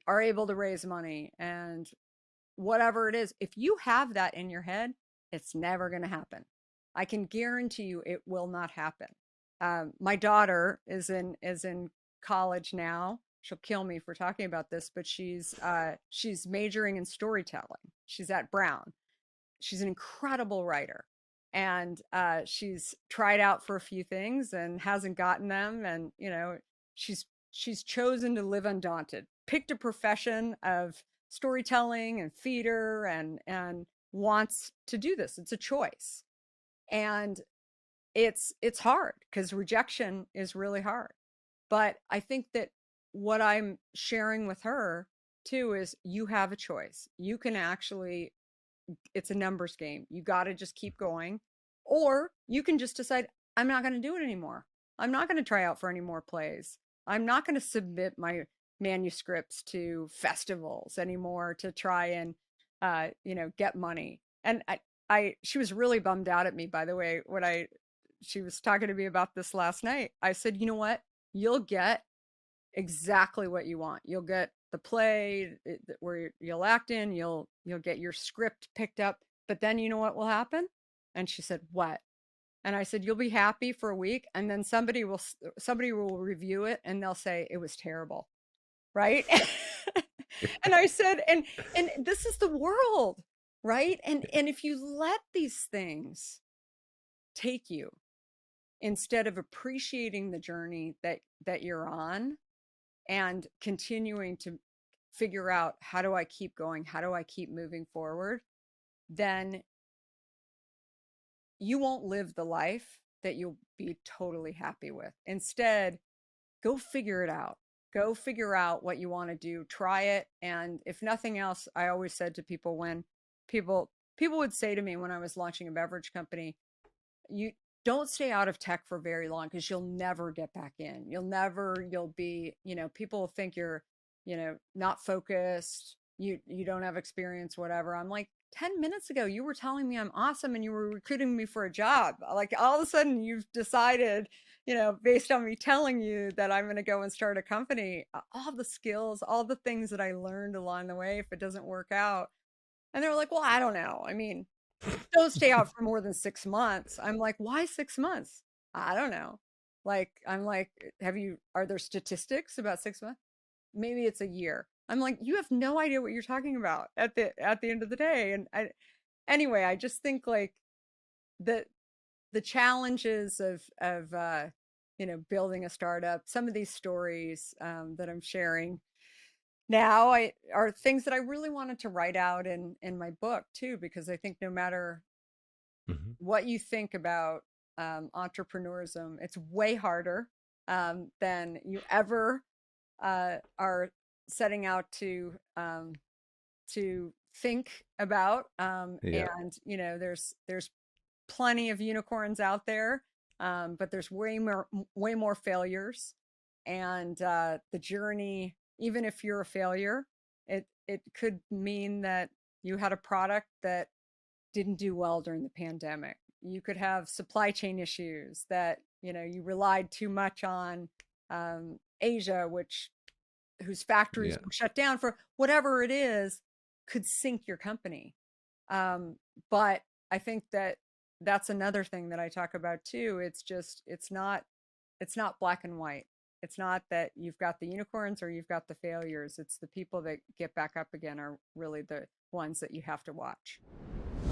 are able to raise money, and whatever it is, if you have that in your head, it's never going to happen. I can guarantee you it will not happen. My daughter is in college now. She'll kill me for talking about this, but she's majoring in storytelling. She's at Brown. She's an incredible writer. And she's tried out for a few things and hasn't gotten them. And, she's chosen to live undaunted, picked a profession of storytelling and theater, and wants to do this. It's a choice. And it's hard because rejection is really hard. But I think that what I'm sharing with her too is, you have a choice. You can actually, it's a numbers game. You got to just keep going, or you can just decide, I'm not going to do it anymore. I'm not going to try out for any more plays. I'm not going to submit my manuscripts to festivals anymore to try and, get money. And she was really bummed out at me, by the way, when she was talking to me about this last night. I said, you know what? You'll get exactly what you want. You'll get the play where you'll act in, you'll get your script picked up, but then you know what will happen? And she said, what? And I said, you'll be happy for a week, and then somebody will review it and they'll say it was terrible, right? And I said, and this is the world, right? And if you let these things take you, instead of appreciating the journey that you're on and continuing to figure out, how do I keep going? How do I keep moving forward? Then you won't live the life that you'll be totally happy with. Instead, go figure it out. Go figure out what you want to do. Try it. And if nothing else, I always said to people, when people would say to me when I was launching a beverage company, you don't stay out of tech for very long, because you'll never get back in. You'll be, people think you're, not focused. You don't have experience, whatever. I'm like, 10 minutes ago, you were telling me I'm awesome and you were recruiting me for a job. Like, all of a sudden you've decided, based on me telling you that I'm going to go and start a company, all the skills, all the things that I learned along the way, if it doesn't work out. And they were like, well, I don't know. I mean, don't stay out for more than 6 months. I'm like, why 6 months? I don't know. Like, I'm like, are there statistics about 6 months? Maybe it's a year. I'm like, you have no idea what you're talking about at the end of the day. And anyway, I just think, like, the challenges of building a startup, some of these stories that I'm sharing now are things that I really wanted to write out in my book too, because I think no matter what you think about entrepreneurism, it's way harder than you ever are setting out to think about. And there's plenty of unicorns out there, but there's way more failures. And the journey, even if you're a failure, it could mean that you had a product that didn't do well during the pandemic. You could have supply chain issues that, you relied too much on Asia, whose factories were shut down, for whatever it is, could sink your company. But I think that's another thing that I talk about too. It's not black and white. It's not that you've got the unicorns or you've got the failures. It's the people that get back up again are really the ones that you have to watch.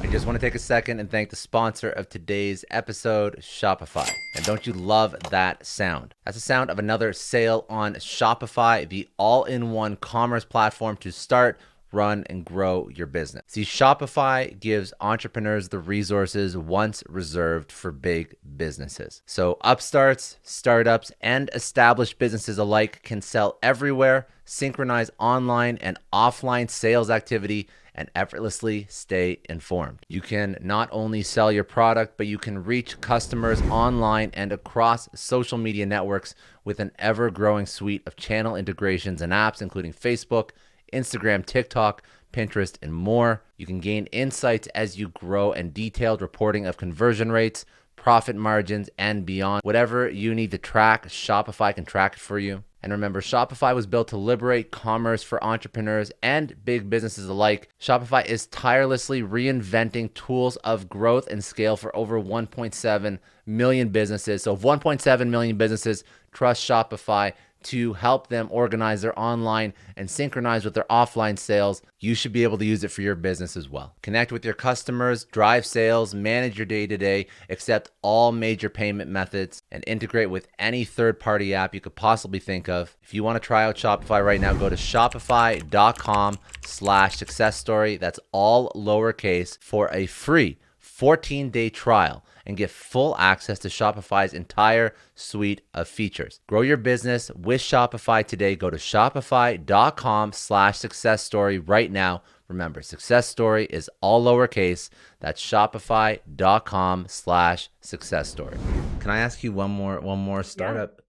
I just want to take a second and thank the sponsor of today's episode, Shopify. And don't you love that sound? That's the sound of another sale on Shopify, the all-in-one commerce platform to start, run, and grow your business. See, Shopify gives entrepreneurs the resources once reserved for big businesses. So upstarts, startups, and established businesses alike can sell everywhere, synchronize online and offline sales activity, and effortlessly stay informed. You can not only sell your product, but you can reach customers online and across social media networks with an ever-growing suite of channel integrations and apps, including Facebook, Instagram, TikTok, Pinterest, and more. You can gain insights as you grow and detailed reporting of conversion rates, profit margins, and beyond. Whatever you need to track, Shopify can track it for you. And remember, Shopify was built to liberate commerce for entrepreneurs and big businesses alike. Shopify is tirelessly reinventing tools of growth and scale for over 1.7 million businesses. So if 1.7 million businesses trust Shopify to help them organize their online and synchronize with their offline sales, you should be able to use it for your business as well. Connect with your customers, drive sales, manage your day-to-day, accept all major payment methods, and integrate with any third-party app you could possibly think of. If you want to try out Shopify right now, go to shopify.com/successstory. That's all lowercase, for a free 14-day trial and get full access to Shopify's entire suite of features. Grow your business with Shopify today. Go to shopify.com/successstory right now. Remember, success story is all lowercase. That's shopify.com/successstory. Can I ask you one more startup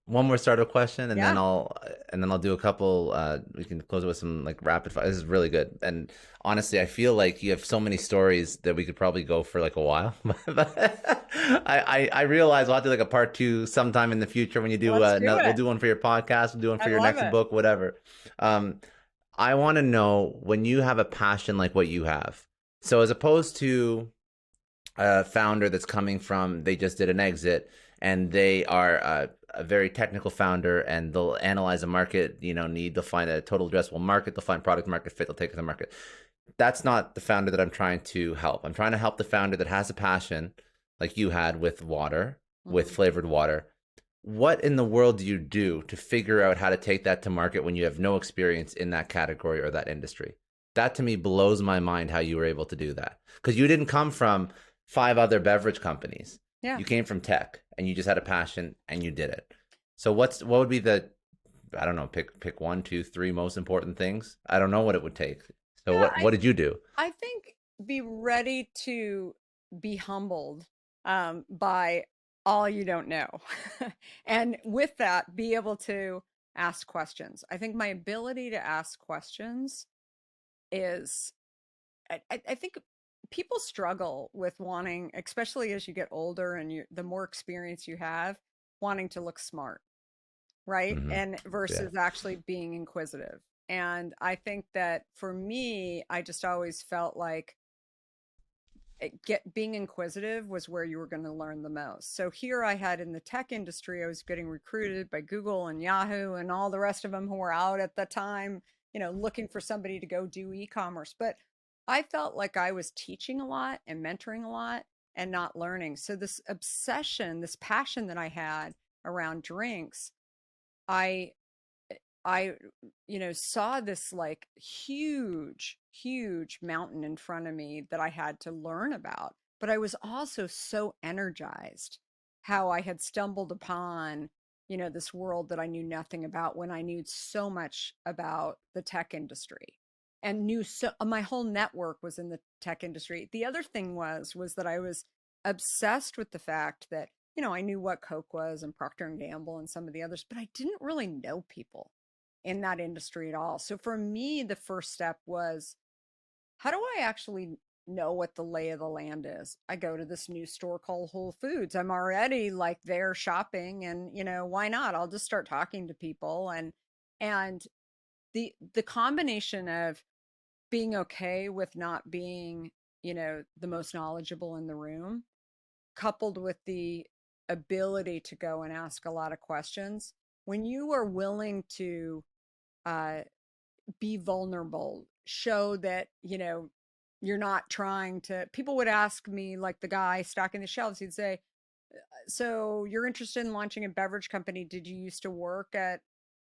question, and then I'll do a couple. We can close it with some like rapid fire. This is really good, and honestly, I feel like you have so many stories that we could probably go for like a while. I realize we'll have to do like a part 2 sometime in the future when you do. We'll do one for your podcast. We'll do one for your next book, whatever. I want to know, when you have a passion like what you have, so as opposed to a founder that's coming from, they just did an exit and they are a very technical founder and they'll analyze a market, need, they'll find a total addressable market, they'll find product market fit, they'll take it to the market. That's not the founder that I'm trying to help. I'm trying to help the founder that has a passion, like you had with water, with Mhm. flavored water. What in the world do you do to figure out how to take that to market when you have no experience in that category or that industry? That to me blows my mind how you were able to do that. Because you didn't come from 5 other beverage companies. Yeah. You came from tech and you just had a passion and you did it. So what would be the, I don't know, pick one, two, three most important things? I don't know what it would take. So Yeah, what did you do? I think be ready to be humbled by all you don't know. And with that, be able to ask questions. I think my ability to ask questions is, I think people struggle with wanting, especially as you get older and the more experience you have, wanting to look smart, right? Hmm. And Yeah. versus actually being inquisitive. And I think that for me, I just always felt like being inquisitive was where you were going to learn the most. So here I had in the tech industry, I was getting recruited by Google and Yahoo and all the rest of them who were out at the time, looking for somebody to go do e-commerce. But I felt like I was teaching a lot and mentoring a lot and not learning. So this obsession, this passion that I had around drinks, I I, saw this like huge, huge mountain in front of me that I had to learn about. But I was also so energized how I had stumbled upon, this world that I knew nothing about when I knew so much about the tech industry and knew so my whole network was in the tech industry. The other thing was that I was obsessed with the fact that, I knew what Coke was and Procter and Gamble and some of the others, but I didn't really know people in that industry at all. So for me, the first step was, how do I actually know what the lay of the land is? I go to this new store called Whole Foods. I'm already like there shopping and, why not? I'll just start talking to people and the combination of being okay with not being, the most knowledgeable in the room, coupled with the ability to go and ask a lot of questions. When you are willing to uh, be vulnerable, show that, you're not trying to, people would ask me, like the guy stocking the shelves, he'd say, so you're interested in launching a beverage company. Did you used to work at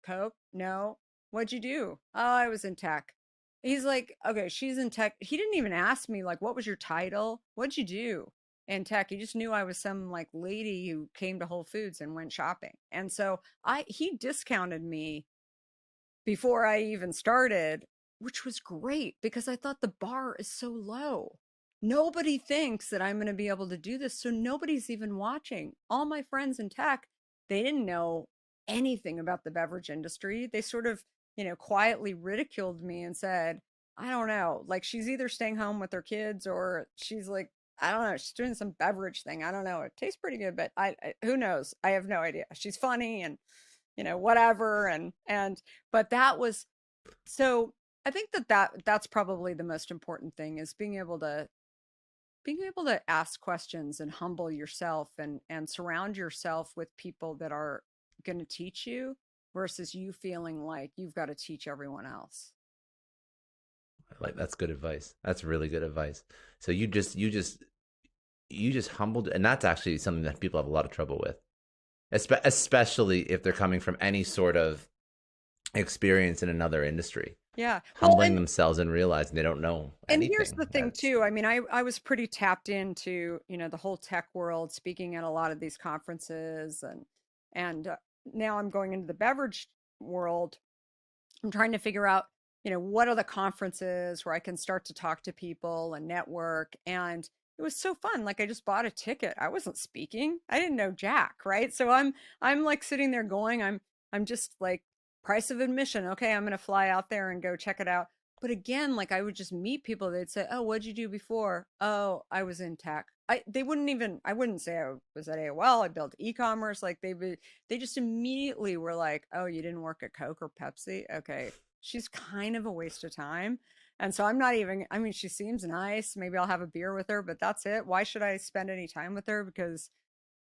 Coke? No. What'd you do? Oh, I was in tech. He's like, okay, she's in tech. He didn't even ask me, like, what was your title? What'd you do in tech? He just knew I was some like lady who came to Whole Foods and went shopping. And so he discounted me before I even started, which was great because I thought the bar is so low. Nobody thinks that I'm going to be able to do this. So nobody's even watching. All my friends in tech, they didn't know anything about the beverage industry. They sort of, quietly ridiculed me and said, I don't know, like she's either staying home with her kids or she's like, I don't know, she's doing some beverage thing. I don't know. It tastes pretty good, but who knows? I have no idea. She's funny and whatever. But that was, so I think that's probably the most important thing is being able to ask questions and humble yourself and surround yourself with people that are going to teach you versus you feeling like you've got to teach everyone else. Like that's good advice. That's really good advice. So you just humbled, and that's actually something that people have a lot of trouble with, especially if they're coming from any sort of experience in another industry, Yeah. Well, humbling themselves and realizing they don't know and here's anything. the thing too. I mean, I was pretty tapped into, the whole tech world, speaking at a lot of these conferences and now I'm going into the beverage world. I'm trying to figure out, what are the conferences where I can start to talk to people and network. And it was so fun. Like I just bought a ticket. I wasn't speaking. I didn't know Jack, right? So I'm like sitting there going, I'm just like price of admission. Okay, I'm going to fly out there and go check it out. But again, like I would just meet people. They'd say, "Oh, what'd you do before?" "Oh, I was in tech." I wouldn't say I was at AOL. I built e-commerce. Like they just immediately were like, "Oh, you didn't work at Coke or Pepsi? Okay, she's kind of a waste of time." And so I'm not even, I mean, she seems nice. Maybe I'll have a beer with her, but that's it. Why should I spend any time with her? Because,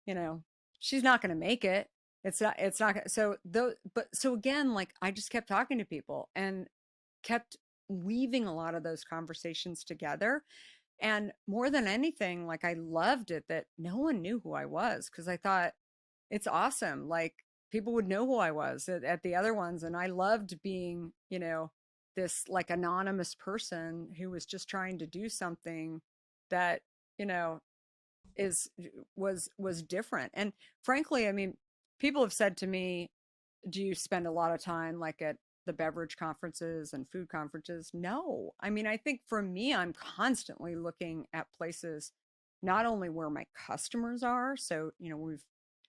you know, she's not going to make it. It's not, so though, but so again, like I just kept talking to people and kept weaving a lot of those conversations together. And more than anything, like I loved it that no one knew who I was, because I thought it's awesome. Like people would know who I was at the other ones. And I loved being, this like anonymous person who was just trying to do something that, you know, is was different. And frankly, I mean, people have said to me, do you spend a lot of time like at the beverage conferences and food conferences? No. I mean, I think for me, I'm constantly looking at places not only where my customers are. So, we've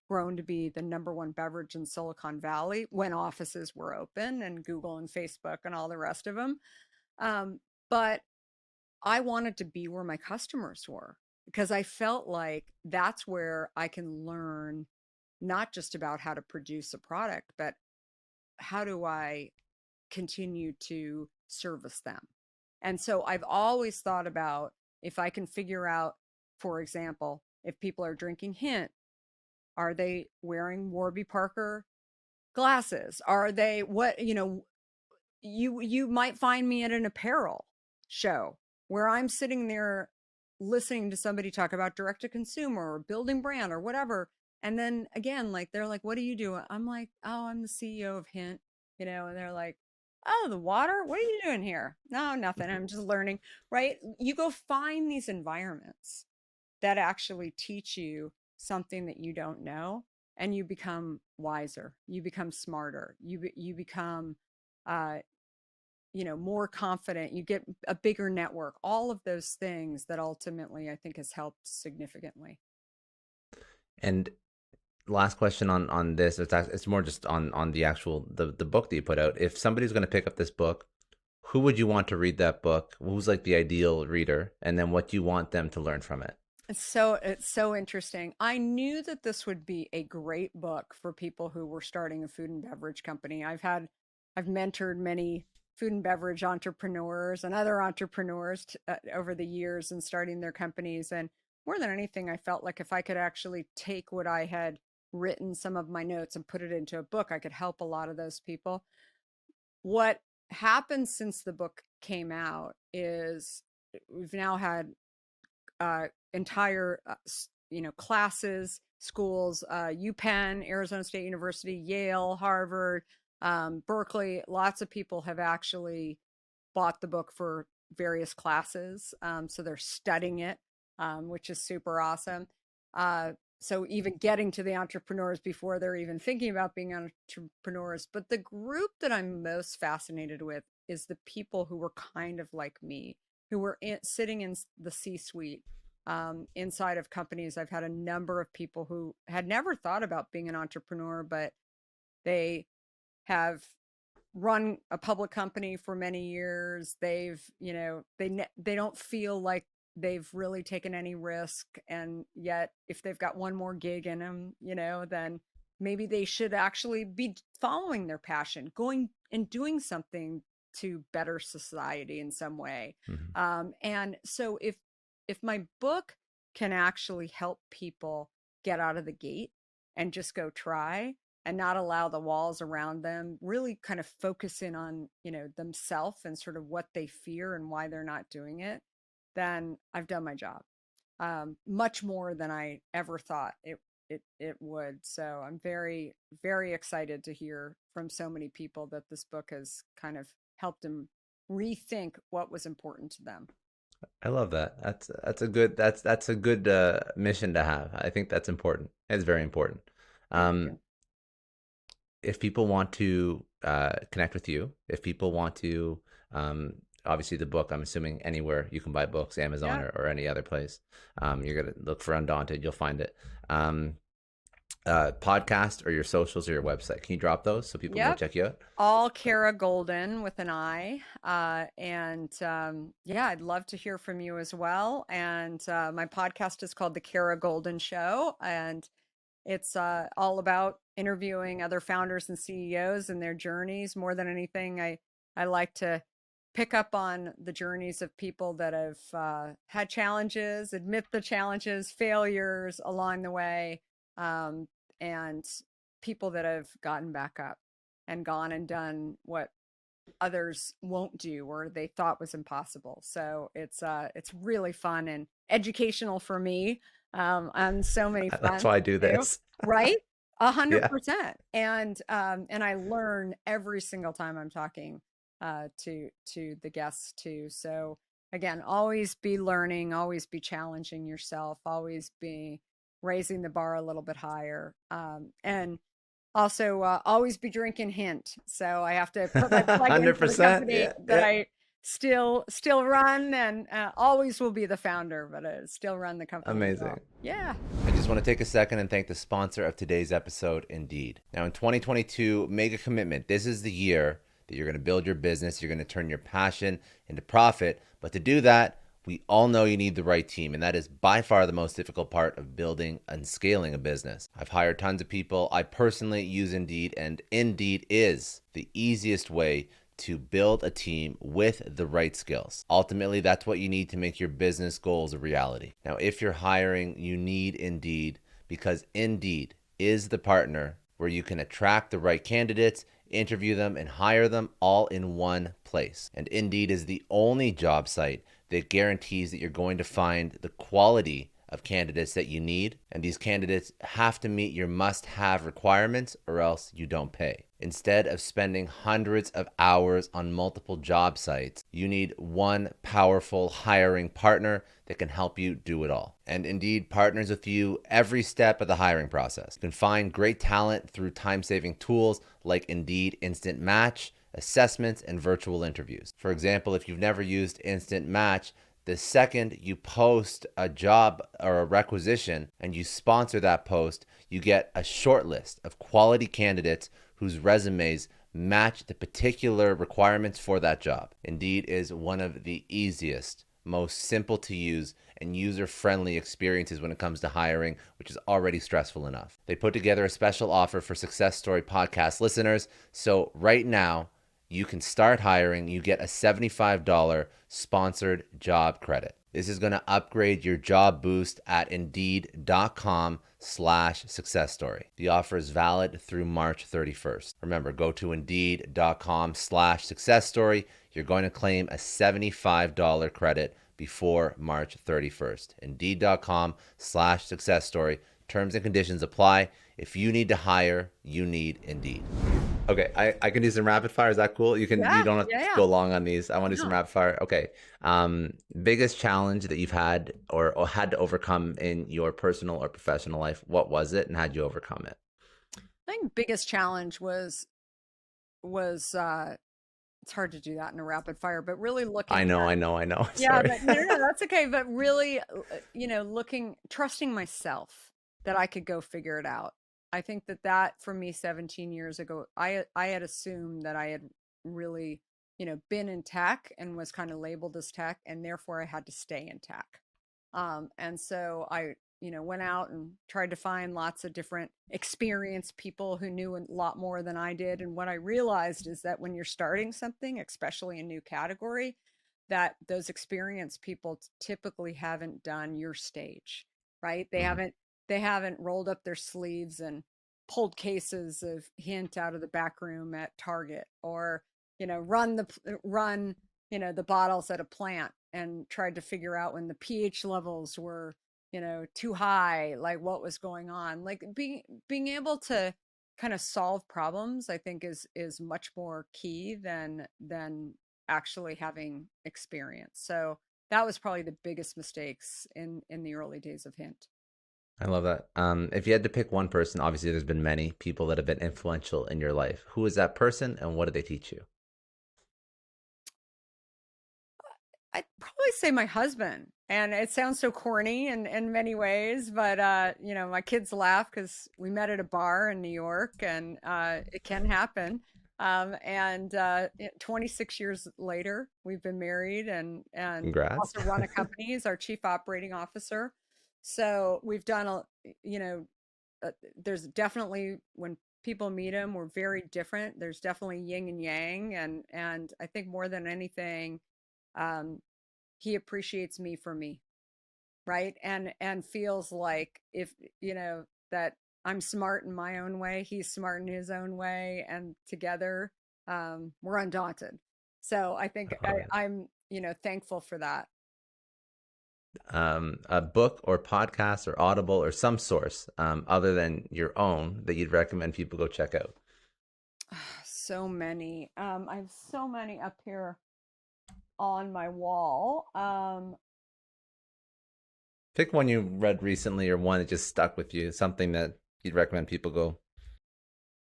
grown to be the number one beverage in Silicon Valley when offices were open, and Google and Facebook and all the rest of them. But I wanted to be where my customers were, because I felt like that's where I can learn not just about how to produce a product, but how do I continue to service them? And so I've always thought about, if I can figure out, for example, if people are drinking Hint, are they wearing Warby Parker glasses? Are they you might find me at an apparel show where I'm sitting there listening to somebody talk about direct to consumer or building brand or whatever. And then again, like they're like, what do you do? I'm like, oh, I'm the CEO of Hint, and they're like, oh, the water? What are you doing here? No, nothing. I'm just learning, right? You go find these environments that actually teach you something that you don't know, and you become wiser, you become smarter, you become more confident, you get a bigger network, all of those things that ultimately I think has helped significantly. And last question on this, it's more just on the actual the book that you put out. If somebody's going to pick up this book, who would you want to read that book? Who's like the ideal reader? And then what do you want them to learn from it? It's so interesting. I knew that this would be a great book for people who were starting a food and beverage company. I've mentored many food and beverage entrepreneurs and other entrepreneurs over the years and starting their companies. And more than anything, I felt like if I could actually take what I had written, some of my notes, and put it into a book, I could help a lot of those people. What happened since the book came out is we've now had entire classes, schools, UPenn, Arizona State University, Yale, Harvard, Berkeley. Lots of people have actually bought the book for various classes, so they're studying it, which is super awesome. So even getting to the entrepreneurs before they're even thinking about being entrepreneurs. But the group that I'm most fascinated with is the people who were kind of like me, who were sitting in the C-suite inside of companies. I've had a number of people who had never thought about being an entrepreneur, but they have run a public company for many years. They've, they don't feel like they've really taken any risk. And yet if they've got one more gig in them, then maybe they should actually be following their passion, going and doing something to better society in some way. Mm-hmm. And so if my book can actually help people get out of the gate and just go try and not allow the walls around them, really kind of focus in on, themselves and sort of what they fear and why they're not doing it, then I've done my job. Much more than I ever thought it would. So I'm very, very excited to hear from so many people that this book has kind of helped them rethink what was important to them. I love that. That's a good mission to have. I think that's important. It's very important. If people want to connect with you, if people want to, obviously the book, I'm assuming anywhere you can buy books, Amazon, or any other place, you're going to look for Undaunted, you'll find it. Podcast or your socials or your website, can you drop those so people can check you out? All Kara Goldin with an I. I'd love to hear from you as well. And my podcast is called The Kara Goldin Show, and it's all about interviewing other founders and CEOs and their journeys. More than anything, I like to pick up on the journeys of people that have had challenges, admit the challenges, failures along the way, and people that have gotten back up and gone and done what others won't do or they thought was impossible. So it's really fun and educational for me on so many That's fronts why I do too, this. right? A hundred Yeah. percent. And I learn every single time I'm talking to the guests too. So again, always be learning, always be challenging yourself, always be raising the bar a little bit higher. And also always be drinking Hint. So I have to put my plug in for the 100%. company Yeah. that Yeah. I still run, and always will be the founder, but still run the company as well. Amazing. Yeah. I just want to take a second and thank the sponsor of today's episode, Indeed. Now, in 2022, make a commitment. This is the year that you're going to build your business. You're going to turn your passion into profit. But to do that, we all know you need the right team, and that is by far the most difficult part of building and scaling a business. I've hired tons of people. I personally use Indeed, and Indeed is the easiest way to build a team with the right skills. Ultimately, that's what you need to make your business goals a reality. Now, if you're hiring, you need Indeed, because Indeed is the partner where you can attract the right candidates, interview them, and hire them all in one place. And Indeed is the only job site that guarantees that you're going to find the quality of candidates that you need, and these candidates have to meet your must-have requirements or else you don't pay. Instead of spending hundreds of hours on multiple job sites, you need one powerful hiring partner that can help you do it all. And Indeed partners with you every step of the hiring process. You can find great talent through time-saving tools like Indeed Instant Match, assessments, and virtual interviews. For example, if you've never used Instant Match, the second you post a job or a requisition and you sponsor that post, you get a short list of quality candidates whose resumes match the particular requirements for that job. Indeed is one of the easiest, most simple to use, and user-friendly experiences when it comes to hiring, which is already stressful enough. They put together a special offer for Success Story podcast listeners. So right now, you can start hiring. You get a $75 sponsored job credit. This is going to upgrade your job boost at Indeed.com/success story. The offer is valid through March 31st. Remember, go to Indeed.com/success story. You're going to claim a $75 credit before March 31st. Indeed.com/success story. Terms and conditions apply. If you need to hire, you need Indeed. Okay, I can do some rapid fire. Is that cool? You don't have to go long on these. I want to do some rapid fire. Okay. Biggest challenge that you've had or had to overcome in your personal or professional life. What was it, and how'd you overcome it? I think biggest challenge was it's hard to do that in a rapid fire, but really looking I know. yeah, Sorry. but no, that's okay. But really, trusting myself that I could go figure it out. I think that for me 17 years ago, I had assumed that I had really, been in tech and was kind of labeled as tech, and therefore I had to stay in tech. And so I, went out and tried to find lots of different experienced people who knew a lot more than I did. And what I realized is that when you're starting something, especially a new category, that those experienced people typically haven't done your stage, right? They haven't rolled up their sleeves and pulled cases of Hint out of the back room at Target, or run the bottles at a plant and tried to figure out when the pH levels were too high, like what was going on. Like being able to kind of solve problems, I think is much more key than actually having experience. So that was probably the biggest mistakes in the early days of Hint. I love that. If you had to pick one person, obviously there's been many people that have been influential in your life. Who is that person, and what did they teach you? I'd probably say my husband, and it sounds so corny in many ways, but my kids laugh because we met at a bar in New York, and it can happen. And 26 years later, we've been married and Congrats. also run a company. He's our chief operating officer. So we've done there's definitely, when people meet him, we're very different. There's definitely yin and yang, and I think more than anything, he appreciates me for me, right? And feels like if that I'm smart in my own way, he's smart in his own way, and together we're undaunted. So I think I'm, thankful for that. A book or podcast or Audible or some source other than your own that you'd recommend people go check out? So many. I have so many up here on my wall. Pick one you read recently or one that just stuck with you, something that you'd recommend people go.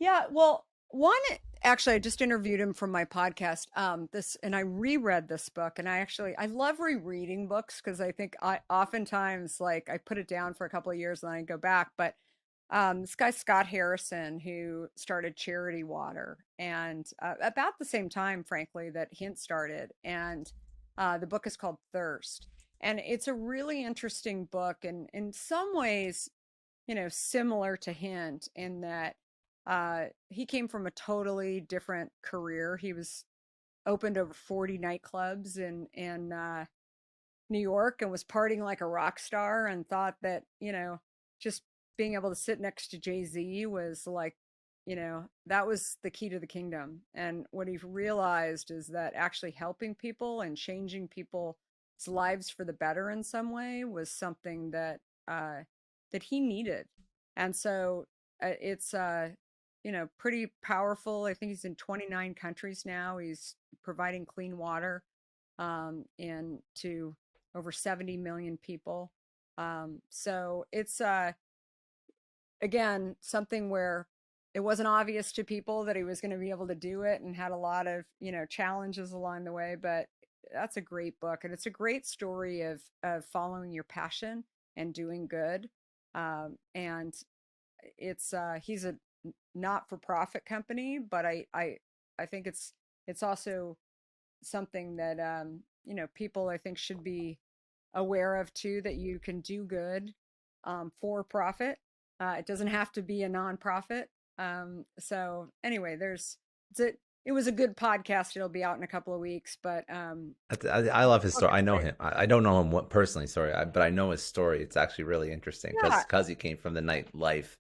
Yeah, well, one actually I just interviewed him from my podcast. And I reread this book, and I love rereading books because I think I oftentimes like I put it down for a couple of years and then I go back. But this guy Scott Harrison, who started Charity Water, and about the same time, frankly, that Hint started, and the book is called Thirst, and it's a really interesting book, and in some ways, similar to Hint in that he came from a totally different career. He was opened over 40 nightclubs in New York and was partying like a rock star and thought that, just being able to sit next to Jay-Z was like, that was the key to the kingdom. And what he realized is that actually helping people and changing people's lives for the better in some way was something that that he needed. And so it's pretty powerful. I think he's in 29 countries now. He's providing clean water in to over 70 million people. So it's again something where it wasn't obvious to people that he was going to be able to do it, and had a lot of challenges along the way. But that's a great book, and it's a great story of following your passion and doing good. And it's he's a not-for-profit company, but I think it's also something that people I think should be aware of too, that you can do good for profit. It doesn't have to be a nonprofit. So anyway, it was a good podcast. It'll be out in a couple of weeks, but I love his story. I know him. I don't know him personally, sorry, but I know his story. It's actually really interesting because he came from the nightlife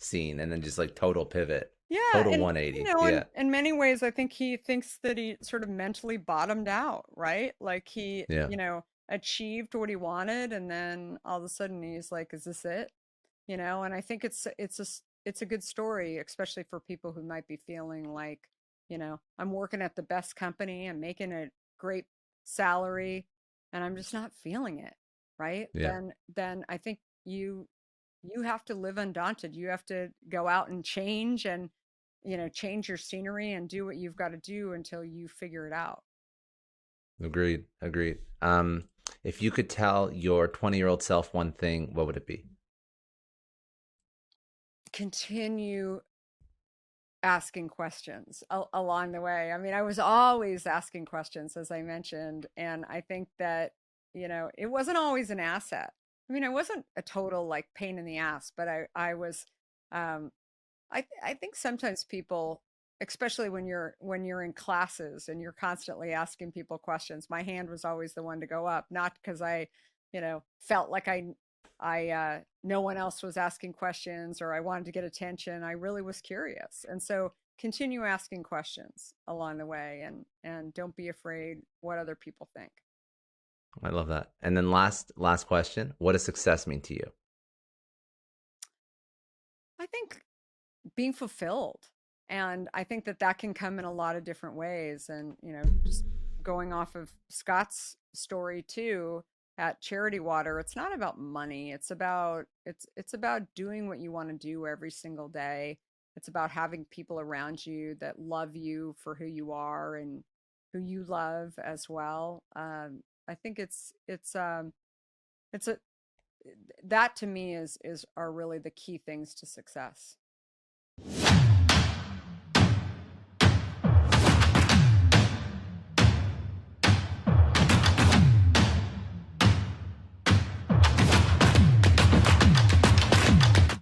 scene and then just like total pivot, total 180. In many ways, I think he thinks that he sort of mentally bottomed out, right? Like he, achieved what he wanted, and then all of a sudden he's like, "Is this it?" And I think it's a good story, especially for people who might be feeling like, I'm working at the best company, I'm making a great salary, and I'm just not feeling it, right? Yeah. Then I think you have to live undaunted. You have to go out and change and, change your scenery and do what you've got to do until you figure it out. Agreed. If you could tell your 20-year-old self one thing, what would it be? Continue asking questions along the way. I mean, I was always asking questions, as I mentioned, and I think that, it wasn't always an asset. I mean, I wasn't a total like pain in the ass, but I was, I think sometimes people, especially when you're in classes and you're constantly asking people questions, my hand was always the one to go up, not because I, felt like no one else was asking questions or I wanted to get attention. I really was curious. And so continue asking questions along the way, and don't be afraid what other people think. I love that. And then last question, what does success mean to you? I think being fulfilled. And I think that can come in a lot of different ways. And, just going off of Scott's story too, at Charity Water, it's not about money. It's about doing what you want to do every single day. It's about having people around you that love you for who you are and who you love as well. I think that to me are really the key things to success.